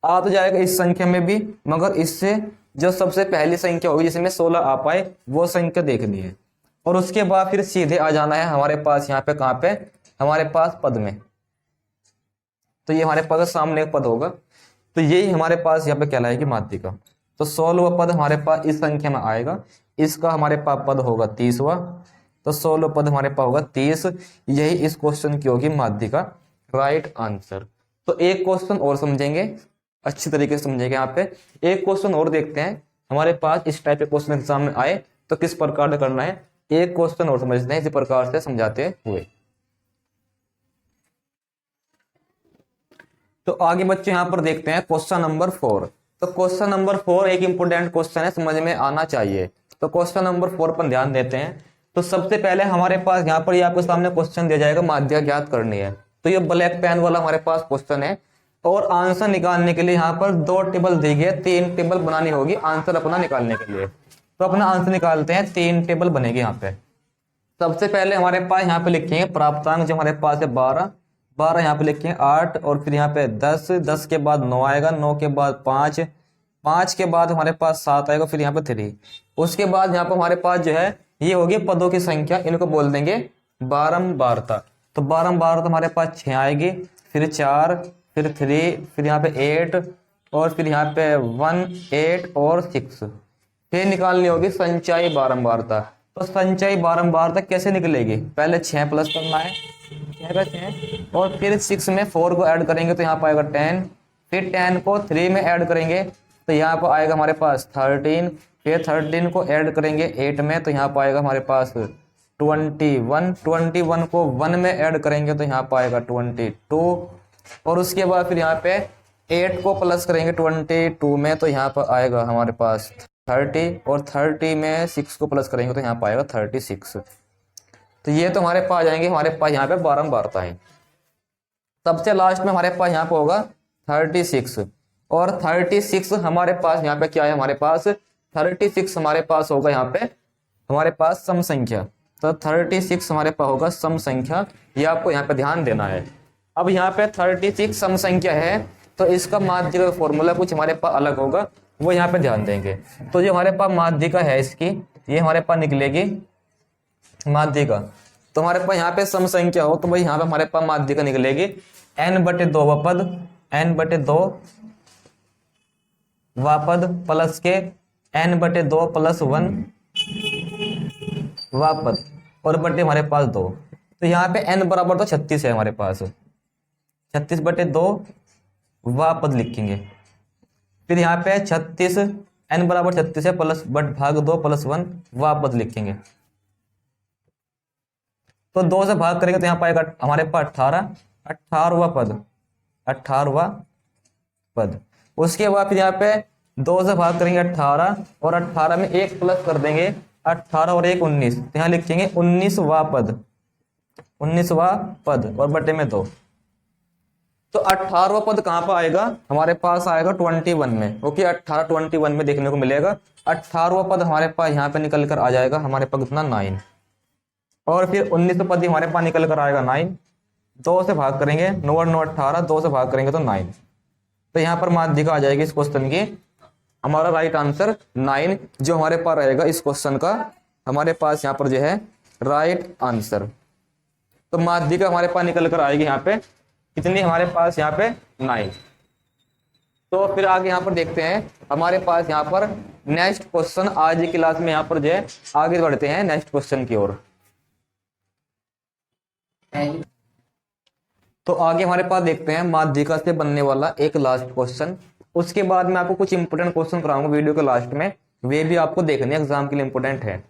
S1: आ तो जाएगा इस संख्या में भी, मगर इससे जो सबसे पहली संख्या होगी जिसमें 16 आ पाए वो संख्या देखनी है। और उसके बाद फिर सीधे आ जाना है हमारे पास यहाँ पे, कहाँ पे, हमारे पास पद में। तो ये हमारे पास सामने एक पद होगा, तो यही हमारे पास यहाँ पे कहलाएगी माध्यिका। तो 16वां पद हमारे पास इस संख्या में आएगा, इसका हमारे पास पद होगा 30वां। तो 16वां पद हमारे पास होगा 30। यही इस क्वेश्चन की होगी माध्यिका, राइट आंसर। तो एक क्वेश्चन और समझेंगे, अच्छी तरीके से समझेंगे। यहाँ पे एक क्वेश्चन और देखते हैं, हमारे पास इस टाइप के क्वेश्चन एग्जाम में आए तो किस प्रकार से करना है। एक क्वेश्चन और समझते हैं इसी प्रकार से समझाते हुए। तो आगे बच्चे यहाँ पर देखते हैं क्वेश्चन नंबर 4। तो क्वेश्चन नंबर 4 एक इंपोर्टेंट क्वेश्चन है, समझ में आना चाहिए। तो क्वेश्चन नंबर 4 पर ध्यान देते हैं। तो सबसे पहले हमारे पास यहाँ पर आपके सामने क्वेश्चन दिया जाएगा, माध्यिका ज्ञात करनी है। तो ये ब्लैक पेन वाला हमारे पास क्वेश्चन है, और आंसर निकालने के लिए यहाँ पर 2 टेबल दी गई है, 3 टेबल बनानी होगी आंसर अपना निकालने के लिए। तो अपना आंसर निकालते हैं, 3 टेबल बनेगी यहाँ पे। सबसे पहले हमारे पास यहाँ पे लिखेंगे प्राप्तांक, जो हमारे पास है 12 यहाँ पे लिखेंगे 8, और फिर यहाँ पे 10 के बाद 9 आएगा, 9 के बाद 5 के बाद हमारे पास 7 आएगा, फिर यहाँ पे 3। उसके बाद यहाँ पे हमारे पास जो है ये होगी पदों की संख्या, इनको बोल देंगे बारंबारता। तो बारंबारता हमारे पास 6 आएगी, फिर 4, फिर 3, फिर यहाँ पे 8, और फिर यहाँ पे 1, 8 और 6। फिर निकालनी होगी संचयी बारंबारता। तो संचयी बारंबारता कैसे निकलेगी, पहले 6 प्लस करना है, 6 का 6, और फिर 6 में 4 को ऐड करेंगे तो यहाँ पर आएगा 10, फिर 10 को 3 में ऐड करेंगे तो यहाँ पर आएगा हमारे पास 13, फिर 13 को ऐड करेंगे 8 में तो यहाँ पर आएगा हमारे पास 21, 21 को 1 में ऐड करेंगे तो यहाँ पर आएगा 22, और उसके बाद फिर यहाँ पे 8 को प्लस करेंगे 22 में तो यहाँ पर आएगा हमारे पास 30, और 30 में 6 को प्लस करेंगे तो यहाँ पर आएगा 36। तो ये तो हमारे पास जाएंगे, हमारे पास यहाँ पे बारंबारता है। सबसे लास्ट में हमारे पास यहाँ पे होगा 36, और 36 हमारे पास यहाँ पे क्या है, हमारे पास 36 हमारे पास होगा यहाँ पे हमारे पास सम संख्या। तो 36 हमारे पास होगा सम संख्या, ये आपको यहाँ पे ध्यान देना है। अब यहाँ पे 36 सम संख्या है, तो इसका माध्यिका फॉर्मूला कुछ हमारे पास अलग होगा, वो यहाँ पे ध्यान देंगे। तो जो हमारे पास माध्यिका है इसकी, ये हमारे पास निकलेगी माध्यिका। तो हमारे पास यहाँ पे सम संख्या हो तो भाई यहाँ पे हमारे पास माध्यिका निकलेगी n/2 वा पद, n/2 वा पद प्लस के n/2 + 1 वा पद, और बटे हमारे पास 2। तो यहाँ पे n बराबर तो 36 है हमारे पास, 36/2 वा पद लिखेंगे। फिर यहाँ पे 36, n बराबर 36 है, प्लस भाग 2 + 1 वा पद लिखेंगे। तो 2 से भाग करेंगे तो यहाँ पाएगा हमारे पास 18वां पद, 18वां पद। उसके बाद फिर यहाँ पे 2 से भाग करेंगे 18, और 18 में 1 प्लस कर देंगे, 18 और 1 19, तो यहाँ लिखेंगे 19वां पद, 19वां पद, और बटे में 2। तो 18वां पद कहाँ पर आएगा, हमारे पास आएगा 21 में। ओके, 18 21 में देखने को मिलेगा। 18वां पद हमारे पास यहाँ पे निकल कर आ जाएगा हमारे पास कितना 9, और फिर 19वां पद हमारे पास निकल कर आएगा 9। 2 से भाग करेंगे, 9 और 9 18, 2 से भाग करेंगे तो 9। तो यहाँ पर माध्यिका आ जाएगी इस क्वेश्चन की, हमारा राइट आंसर 9 जो हमारे पास रहेगा इस क्वेश्चन का, हमारे पास यहाँ पर जो है राइट आंसर। तो माध्यिका हमारे पास निकल कर आएगी यहाँ पे कितनी, हमारे पास यहाँ पे 9। तो फिर आगे यहाँ पर देखते हैं, हमारे पास यहाँ पर नेक्स्ट क्वेश्चन आज की क्लास में यहाँ पर जो है आगे बढ़ते हैं नेक्स्ट क्वेश्चन की ओर। तो आगे हमारे पास देखते हैं माध्यिका से बनने वाला एक लास्ट क्वेश्चन। उसके बाद मैं आपको कुछ इंपोर्टेंट क्वेश्चन कराऊंगा वीडियो के लास्ट में, वे भी आपको देखने एग्जाम के लिए इंपोर्टेंट है।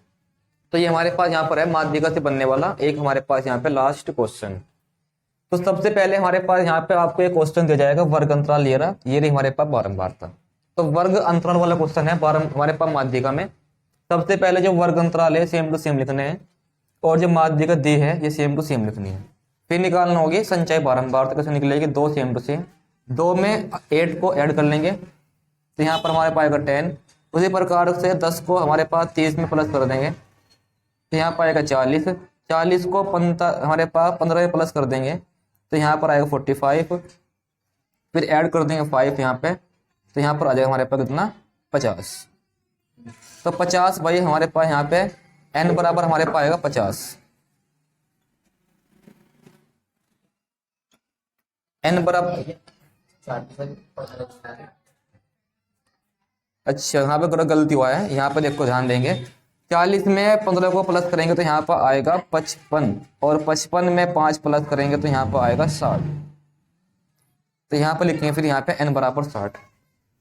S1: तो ये हमारे पास यहाँ पर है माध्यिका से बनने वाला एक हमारे पास यहाँ पे लास्ट क्वेश्चन। तो सबसे पहले हमारे पास यहाँ पे आपको एक क्वेश्चन दिया जाएगा, वर्ग अंतराल ये रहा, ये रही हमारे पास बारंबारता। तो वर्ग अंतराल वाला क्वेश्चन है हमारे पास माध्यिका में। सबसे पहले जो वर्ग अंतराल है सेम टू सेम लिखने हैं, और जो माध्यिका दी है ये सेम टू सेम लिखनी है। फिर निकालना होगी संचय बारंबारता, कैसे निकलेगी, 2 सेम टू सेम, 2 में 8 को ऐड कर लेंगे तो यहाँ पर हमारे पाएगा 10। उसी प्रकार से 10 को हमारे पास 30 में प्लस कर देंगे तो यहाँ पाएगा 40। 40 को हमारे पास 15 में प्लस कर देंगे तो यहाँ पर आएगा 45। फिर ऐड कर देंगे 5 यहाँ पे तो यहाँ पर आ जाएगा हमारे पास कितना, 50। तो 50 भाई हमारे पास यहाँ पे n बराबर हमारे पास आएगा 50। n बराबर, अच्छा यहाँ पे थोड़ा गलती हुआ है, यहाँ पे देखो ध्यान देंगे। 40 में 15 को प्लस करेंगे तो यहाँ पर आएगा 55, और 55 में 5 प्लस करेंगे तो यहाँ पर आएगा 60। तो यहाँ पर लिखेंगे फिर यहाँ पे n बराबर 60।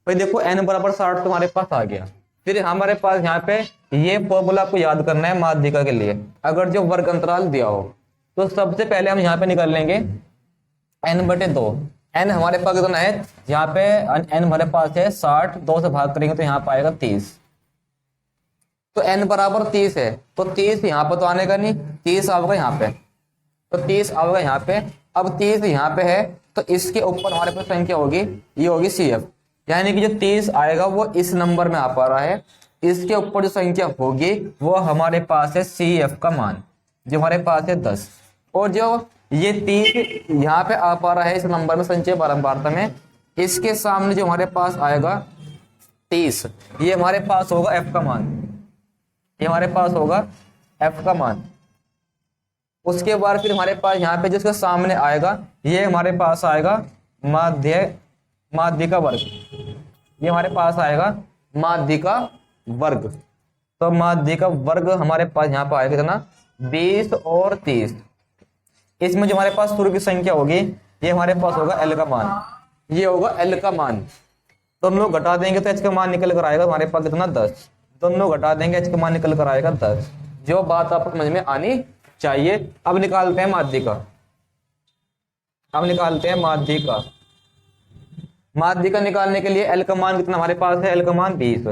S1: भाई देखो n बराबर 60 तो हमारे पास आ गया। फिर हमारे पास यहाँ पे ये फॉर्मूला आपको याद करना है माध्यिका के लिए। अगर जो वर्ग अंतराल दिया हो तो सबसे पहले हम यहाँ पे निकाल लेंगे n/2। n हमारे पास कितना है, यहाँ पे n हमारे पास है 60, 2 से भाग करेंगे तो यहाँ पर आएगा 30। तो n बराबर 30 है तो 30 यहाँ पर तो आने का नहीं, 30 आएगा यहाँ पे, तो 30 आएगा यहाँ पे। अब 30 यहाँ पे है तो इसके ऊपर हमारे पास संख्या होगी, ये होगी CF, यानी कि जो 30 आएगा वो इस नंबर में आ पा रहा है, इसके ऊपर जो संख्या होगी वो हमारे पास है CF का मान, जो हमारे पास है 10। और जो ये 30 यहाँ पे आ पा रहा है इस नंबर में संचय बारंबारता में, इसके सामने जो हमारे पास आएगा 30, ये हमारे पास होगा F का मान, ये हमारे पास होगा F का मान। उसके बाद फिर हमारे पास यहाँ पे जिसके सामने आएगा ये हमारे पास आएगा माध्यिका वर्ग, ये हमारे पास आएगा माध्यिका वर्ग। तो माध्यिका वर्ग हमारे पास यहाँ पर आएगा कितना, 20 और 30। इसमें जो हमारे पास शुरू की संख्या होगी ये हमारे पास होगा L का मान, ये होगा L का मान। तो हम लोग घटा देंगे तो H का मान निकल कर आएगा हमारे पास कितना, 10। तो हम लोग घटा देंगे H का मान निकल कर आएगा 10। जो बात आपको समझ में आनी चाहिए। अब निकालते हैं माध्यिका, अब निकालते हैं माध्यिका। माध्यिका निकालने के लिए L का मान कितना हमारे पास है, L का मान 20,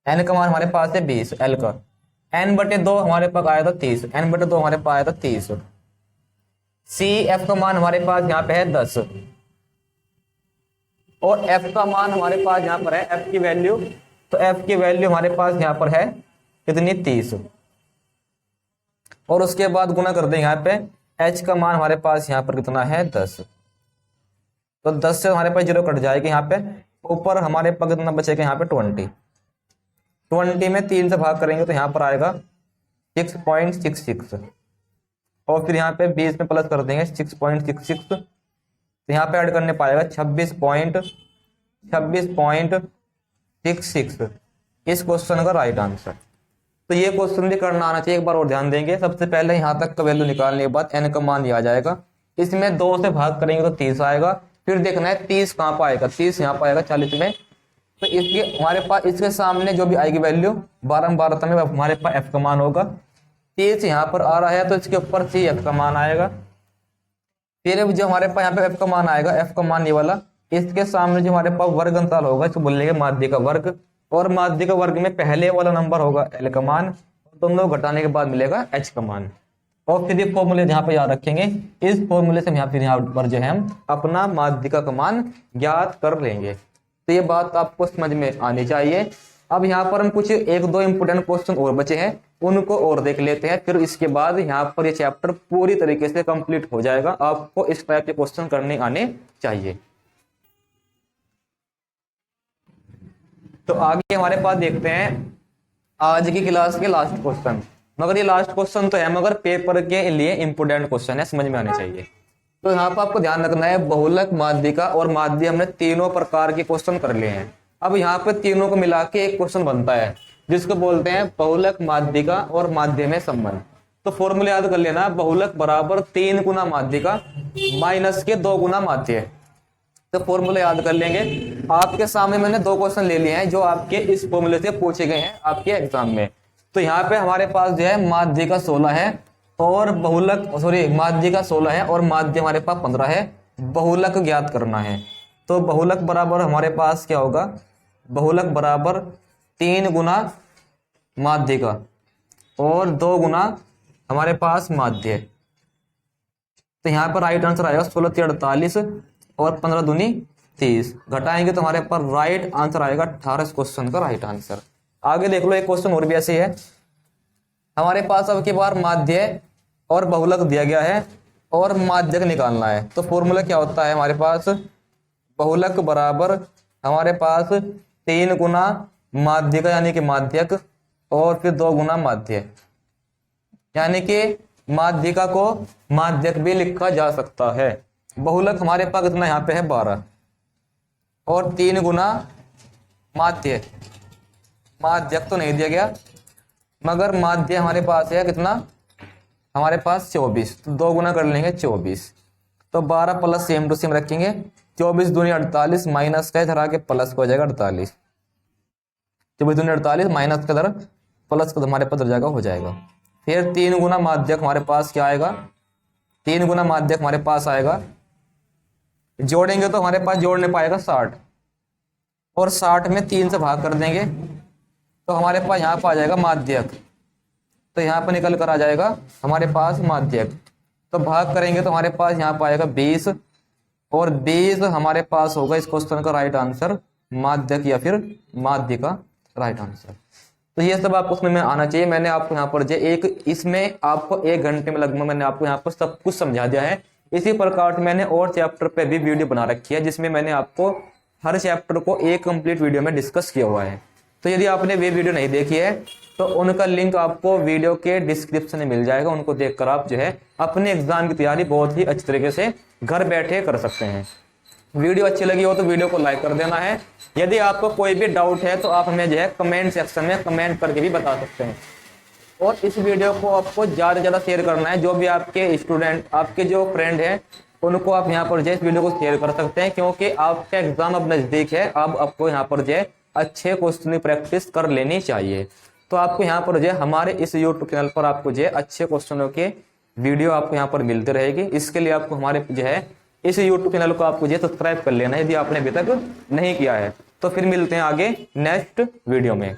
S1: N का मान हमारे पास है 20, L का। n/2 हमारे पास आया था 30, n/2 हमारे पास आया था 30। CF का मान हमारे पास यहाँ पे है 10, और F का मान हमारे पास यहाँ पर है, F की वैल्यू, तो F की वैल्यू हमारे पास यहाँ पर है कितनी, 30। और उसके बाद गुना कर देंगे यहाँ पे, H का मान हमारे पास यहाँ पर कितना है, 10। तो 10 से हमारे पास 0 कट जाएगा, यहाँ पे ऊपर हमारे पास कितना बचेगा, यहाँ पे 20। 20 में 3 से भाग करेंगे तो यहाँ पर आएगा 6.66, और फिर यहाँ पे 20 में प्लस कर देंगे 6.66, तो यहाँ पे ऐड करने पाएगा 26.66। इस क्वेश्चन का राइट आंसर। तो ये क्वेश्चन भी करना आना चाहिए। एक बार और ध्यान देंगे, सबसे पहले यहाँ तक का वैल्यू निकालने के बाद n का मान दिया जाएगा, इसमें 2 से भाग करेंगे तो 30 आएगा। फिर देखना है 30 कहाँ पर आएगा, 30 यहाँ पर आएगा 40 में, तो इसके हमारे पास इसके सामने जो भी आएगी वैल्यू बारंबारता में हमारे पास F का मान होगा। 30 यहाँ पर आ रहा है तो इसके ऊपर CF का मान आएगा। फिर जो हमारे पास यहाँ पे F का मान आएगा, F का मान ये वाला, इसके सामने जो हमारे पास वर्ग अंतराल होगा इसको बोलेंगे माध्यिका वर्ग, और माध्यिका वर्ग में पहले वाला नंबर होगा L का मान, दोनों घटाने के बाद मिलेगा H का मान। और फिर ये फॉर्मूले यहाँ पे याद रखेंगे, इस फॉर्मूले से हम यहाँ पर जो है हम अपना माध्यिका का मान ज्ञात कर लेंगे। तो ये बात आपको समझ में आनी चाहिए। अब यहाँ पर हम कुछ 1-2 इंपोर्टेंट क्वेश्चन और बचे हैं, उनको और देख लेते हैं, फिर इसके बाद यहाँ पर ये चैप्टर पूरी तरीके से कंप्लीट हो जाएगा। आपको इस टाइप के क्वेश्चन करने आने चाहिए। तो आगे हमारे पास देखते हैं आज की क्लास के लास्ट क्वेश्चन। मगर ये लास्ट क्वेश्चन तो है, मगर पेपर के लिए इंपोर्टेंट क्वेश्चन है, समझ में आने चाहिए। तो यहाँ पर आपको ध्यान रखना है, बहुलक, माध्यिका और माध्य हमने तीनों प्रकार के क्वेश्चन कर लिए हैं। अब यहाँ पे तीनों को मिला के एक क्वेश्चन बनता है जिसको बोलते हैं बहुलक, माध्यिका और माध्य में संबंध। तो फॉर्मूला याद कर लेना, बहुलक बराबर 3 गुना माध्यिका माइनस के 2 गुना माध्य। तो फॉर्मूला याद कर लेंगे। आपके सामने मैंने 2 क्वेश्चन ले लिए हैं जो आपके इस फॉर्मूले से पूछे गए हैं आपके एग्जाम में। तो यहाँ पे हमारे पास जो है माध्यिका 16 है और बहुलक सॉरी माध्य का 16 है और माध्य हमारे पास 15 है। बहुलक ज्ञात करना है। तो बहुलक बराबर हमारे पास क्या होगा, बहुलक बराबर 3 गुना माध्य का और 2 गुना हमारे पास माध्य। तो यहाँ पर राइट आंसर आएगा 16 3 48 और 15 दूनी 30। घटाएंगे तो हमारे पास राइट आंसर आएगा 18 इस क्वेश्चन का राइट आंसर। आगे देख लो, एक क्वेश्चन और भी ऐसे है। हमारे पास अब की बार माध्य और बहुलक दिया गया है और माध्यक निकालना है। तो फॉर्मूला क्या होता है हमारे पास, बहुलक बराबर हमारे पास 3 गुना माध्य का यानी कि माध्यक और फिर 2 गुना माध्य, यानी कि माध्यिका को माध्यक भी लिखा जा सकता है। बहुलक हमारे पास कितना यहाँ पे है 12 और 3 गुना माध्य, माध्यक तो नहीं दिया गया मगर माध्य हमारे पास है कितना, हमारे पास 24। तो 2 गुना कर लेंगे 24। तो 12 प्लस सेम टू सेम रखेंगे, 24 दूनी 48 माइनस का इधर आके प्लस का हो जाएगा 48। 24 दूनी 48 माइनस का इधर प्लस का हमारे पास जाएगा हो जाएगा। फिर 3 गुना माध्यक हमारे पास क्या आएगा, 3 गुना माध्यक हमारे पास आएगा, जोड़ेंगे तो हमारे पास जोड़ने पाएगा 60 और 60 में 3 से भाग कर देंगे तो हमारे पास यहाँ पर आ जाएगा माध्यक। तो यहाँ पर निकल कर आ जाएगा हमारे पास माध्यक। तो भाग करेंगे तो हमारे पास यहाँ पर आएगा 20 और 20 हमारे पास होगा इस क्वेश्चन का राइट आंसर माध्यक या फिर माध्य का राइट आंसर। तो ये सब आपको उसमें आना चाहिए। मैंने आपको यहाँ पर जो एक इसमें आपको 1 घंटे में लगभग मैंने आपको यहाँ पर सब कुछ समझा दिया है। इसी प्रकार से मैंने और चैप्टर पे भी वीडियो बना रखी है जिसमें मैंने आपको हर चैप्टर को एक कंप्लीट वीडियो में डिस्कस किया हुआ है। तो यदि आपने वे वीडियो नहीं देखी है तो उनका लिंक आपको वीडियो के डिस्क्रिप्शन में मिल जाएगा। उनको देखकर आप जो है अपने एग्जाम की तैयारी बहुत ही अच्छी तरीके से घर बैठे कर सकते हैं। वीडियो अच्छी लगी हो तो वीडियो को लाइक कर देना है। यदि आपको कोई भी डाउट है तो आप हमें जो है कमेंट सेक्शन में कमेंट करके भी बता सकते हैं। और इस वीडियो को आपको ज़्यादा से ज़्यादा शेयर करना है। जो भी आपके स्टूडेंट, आपके जो फ्रेंड हैं, उनको आप यहाँ पर जो इस वीडियो को शेयर कर सकते हैं, क्योंकि आपका एग्जाम अब नज़दीक है। अब आपको यहाँ पर जो है अच्छे क्वेश्चन की प्रैक्टिस कर लेनी चाहिए। तो आपको यहाँ पर जो है हमारे इस यूट्यूब चैनल पर आपको जो है अच्छे क्वेश्चनों के वीडियो आपको यहाँ पर मिलती रहेगी। इसके लिए आपको हमारे जो है इस यूट्यूब चैनल को आपको जो सब्सक्राइब कर लेना है यदि आपने अभी तक नहीं किया है। तो फिर मिलते हैं आगे नेक्स्ट वीडियो में।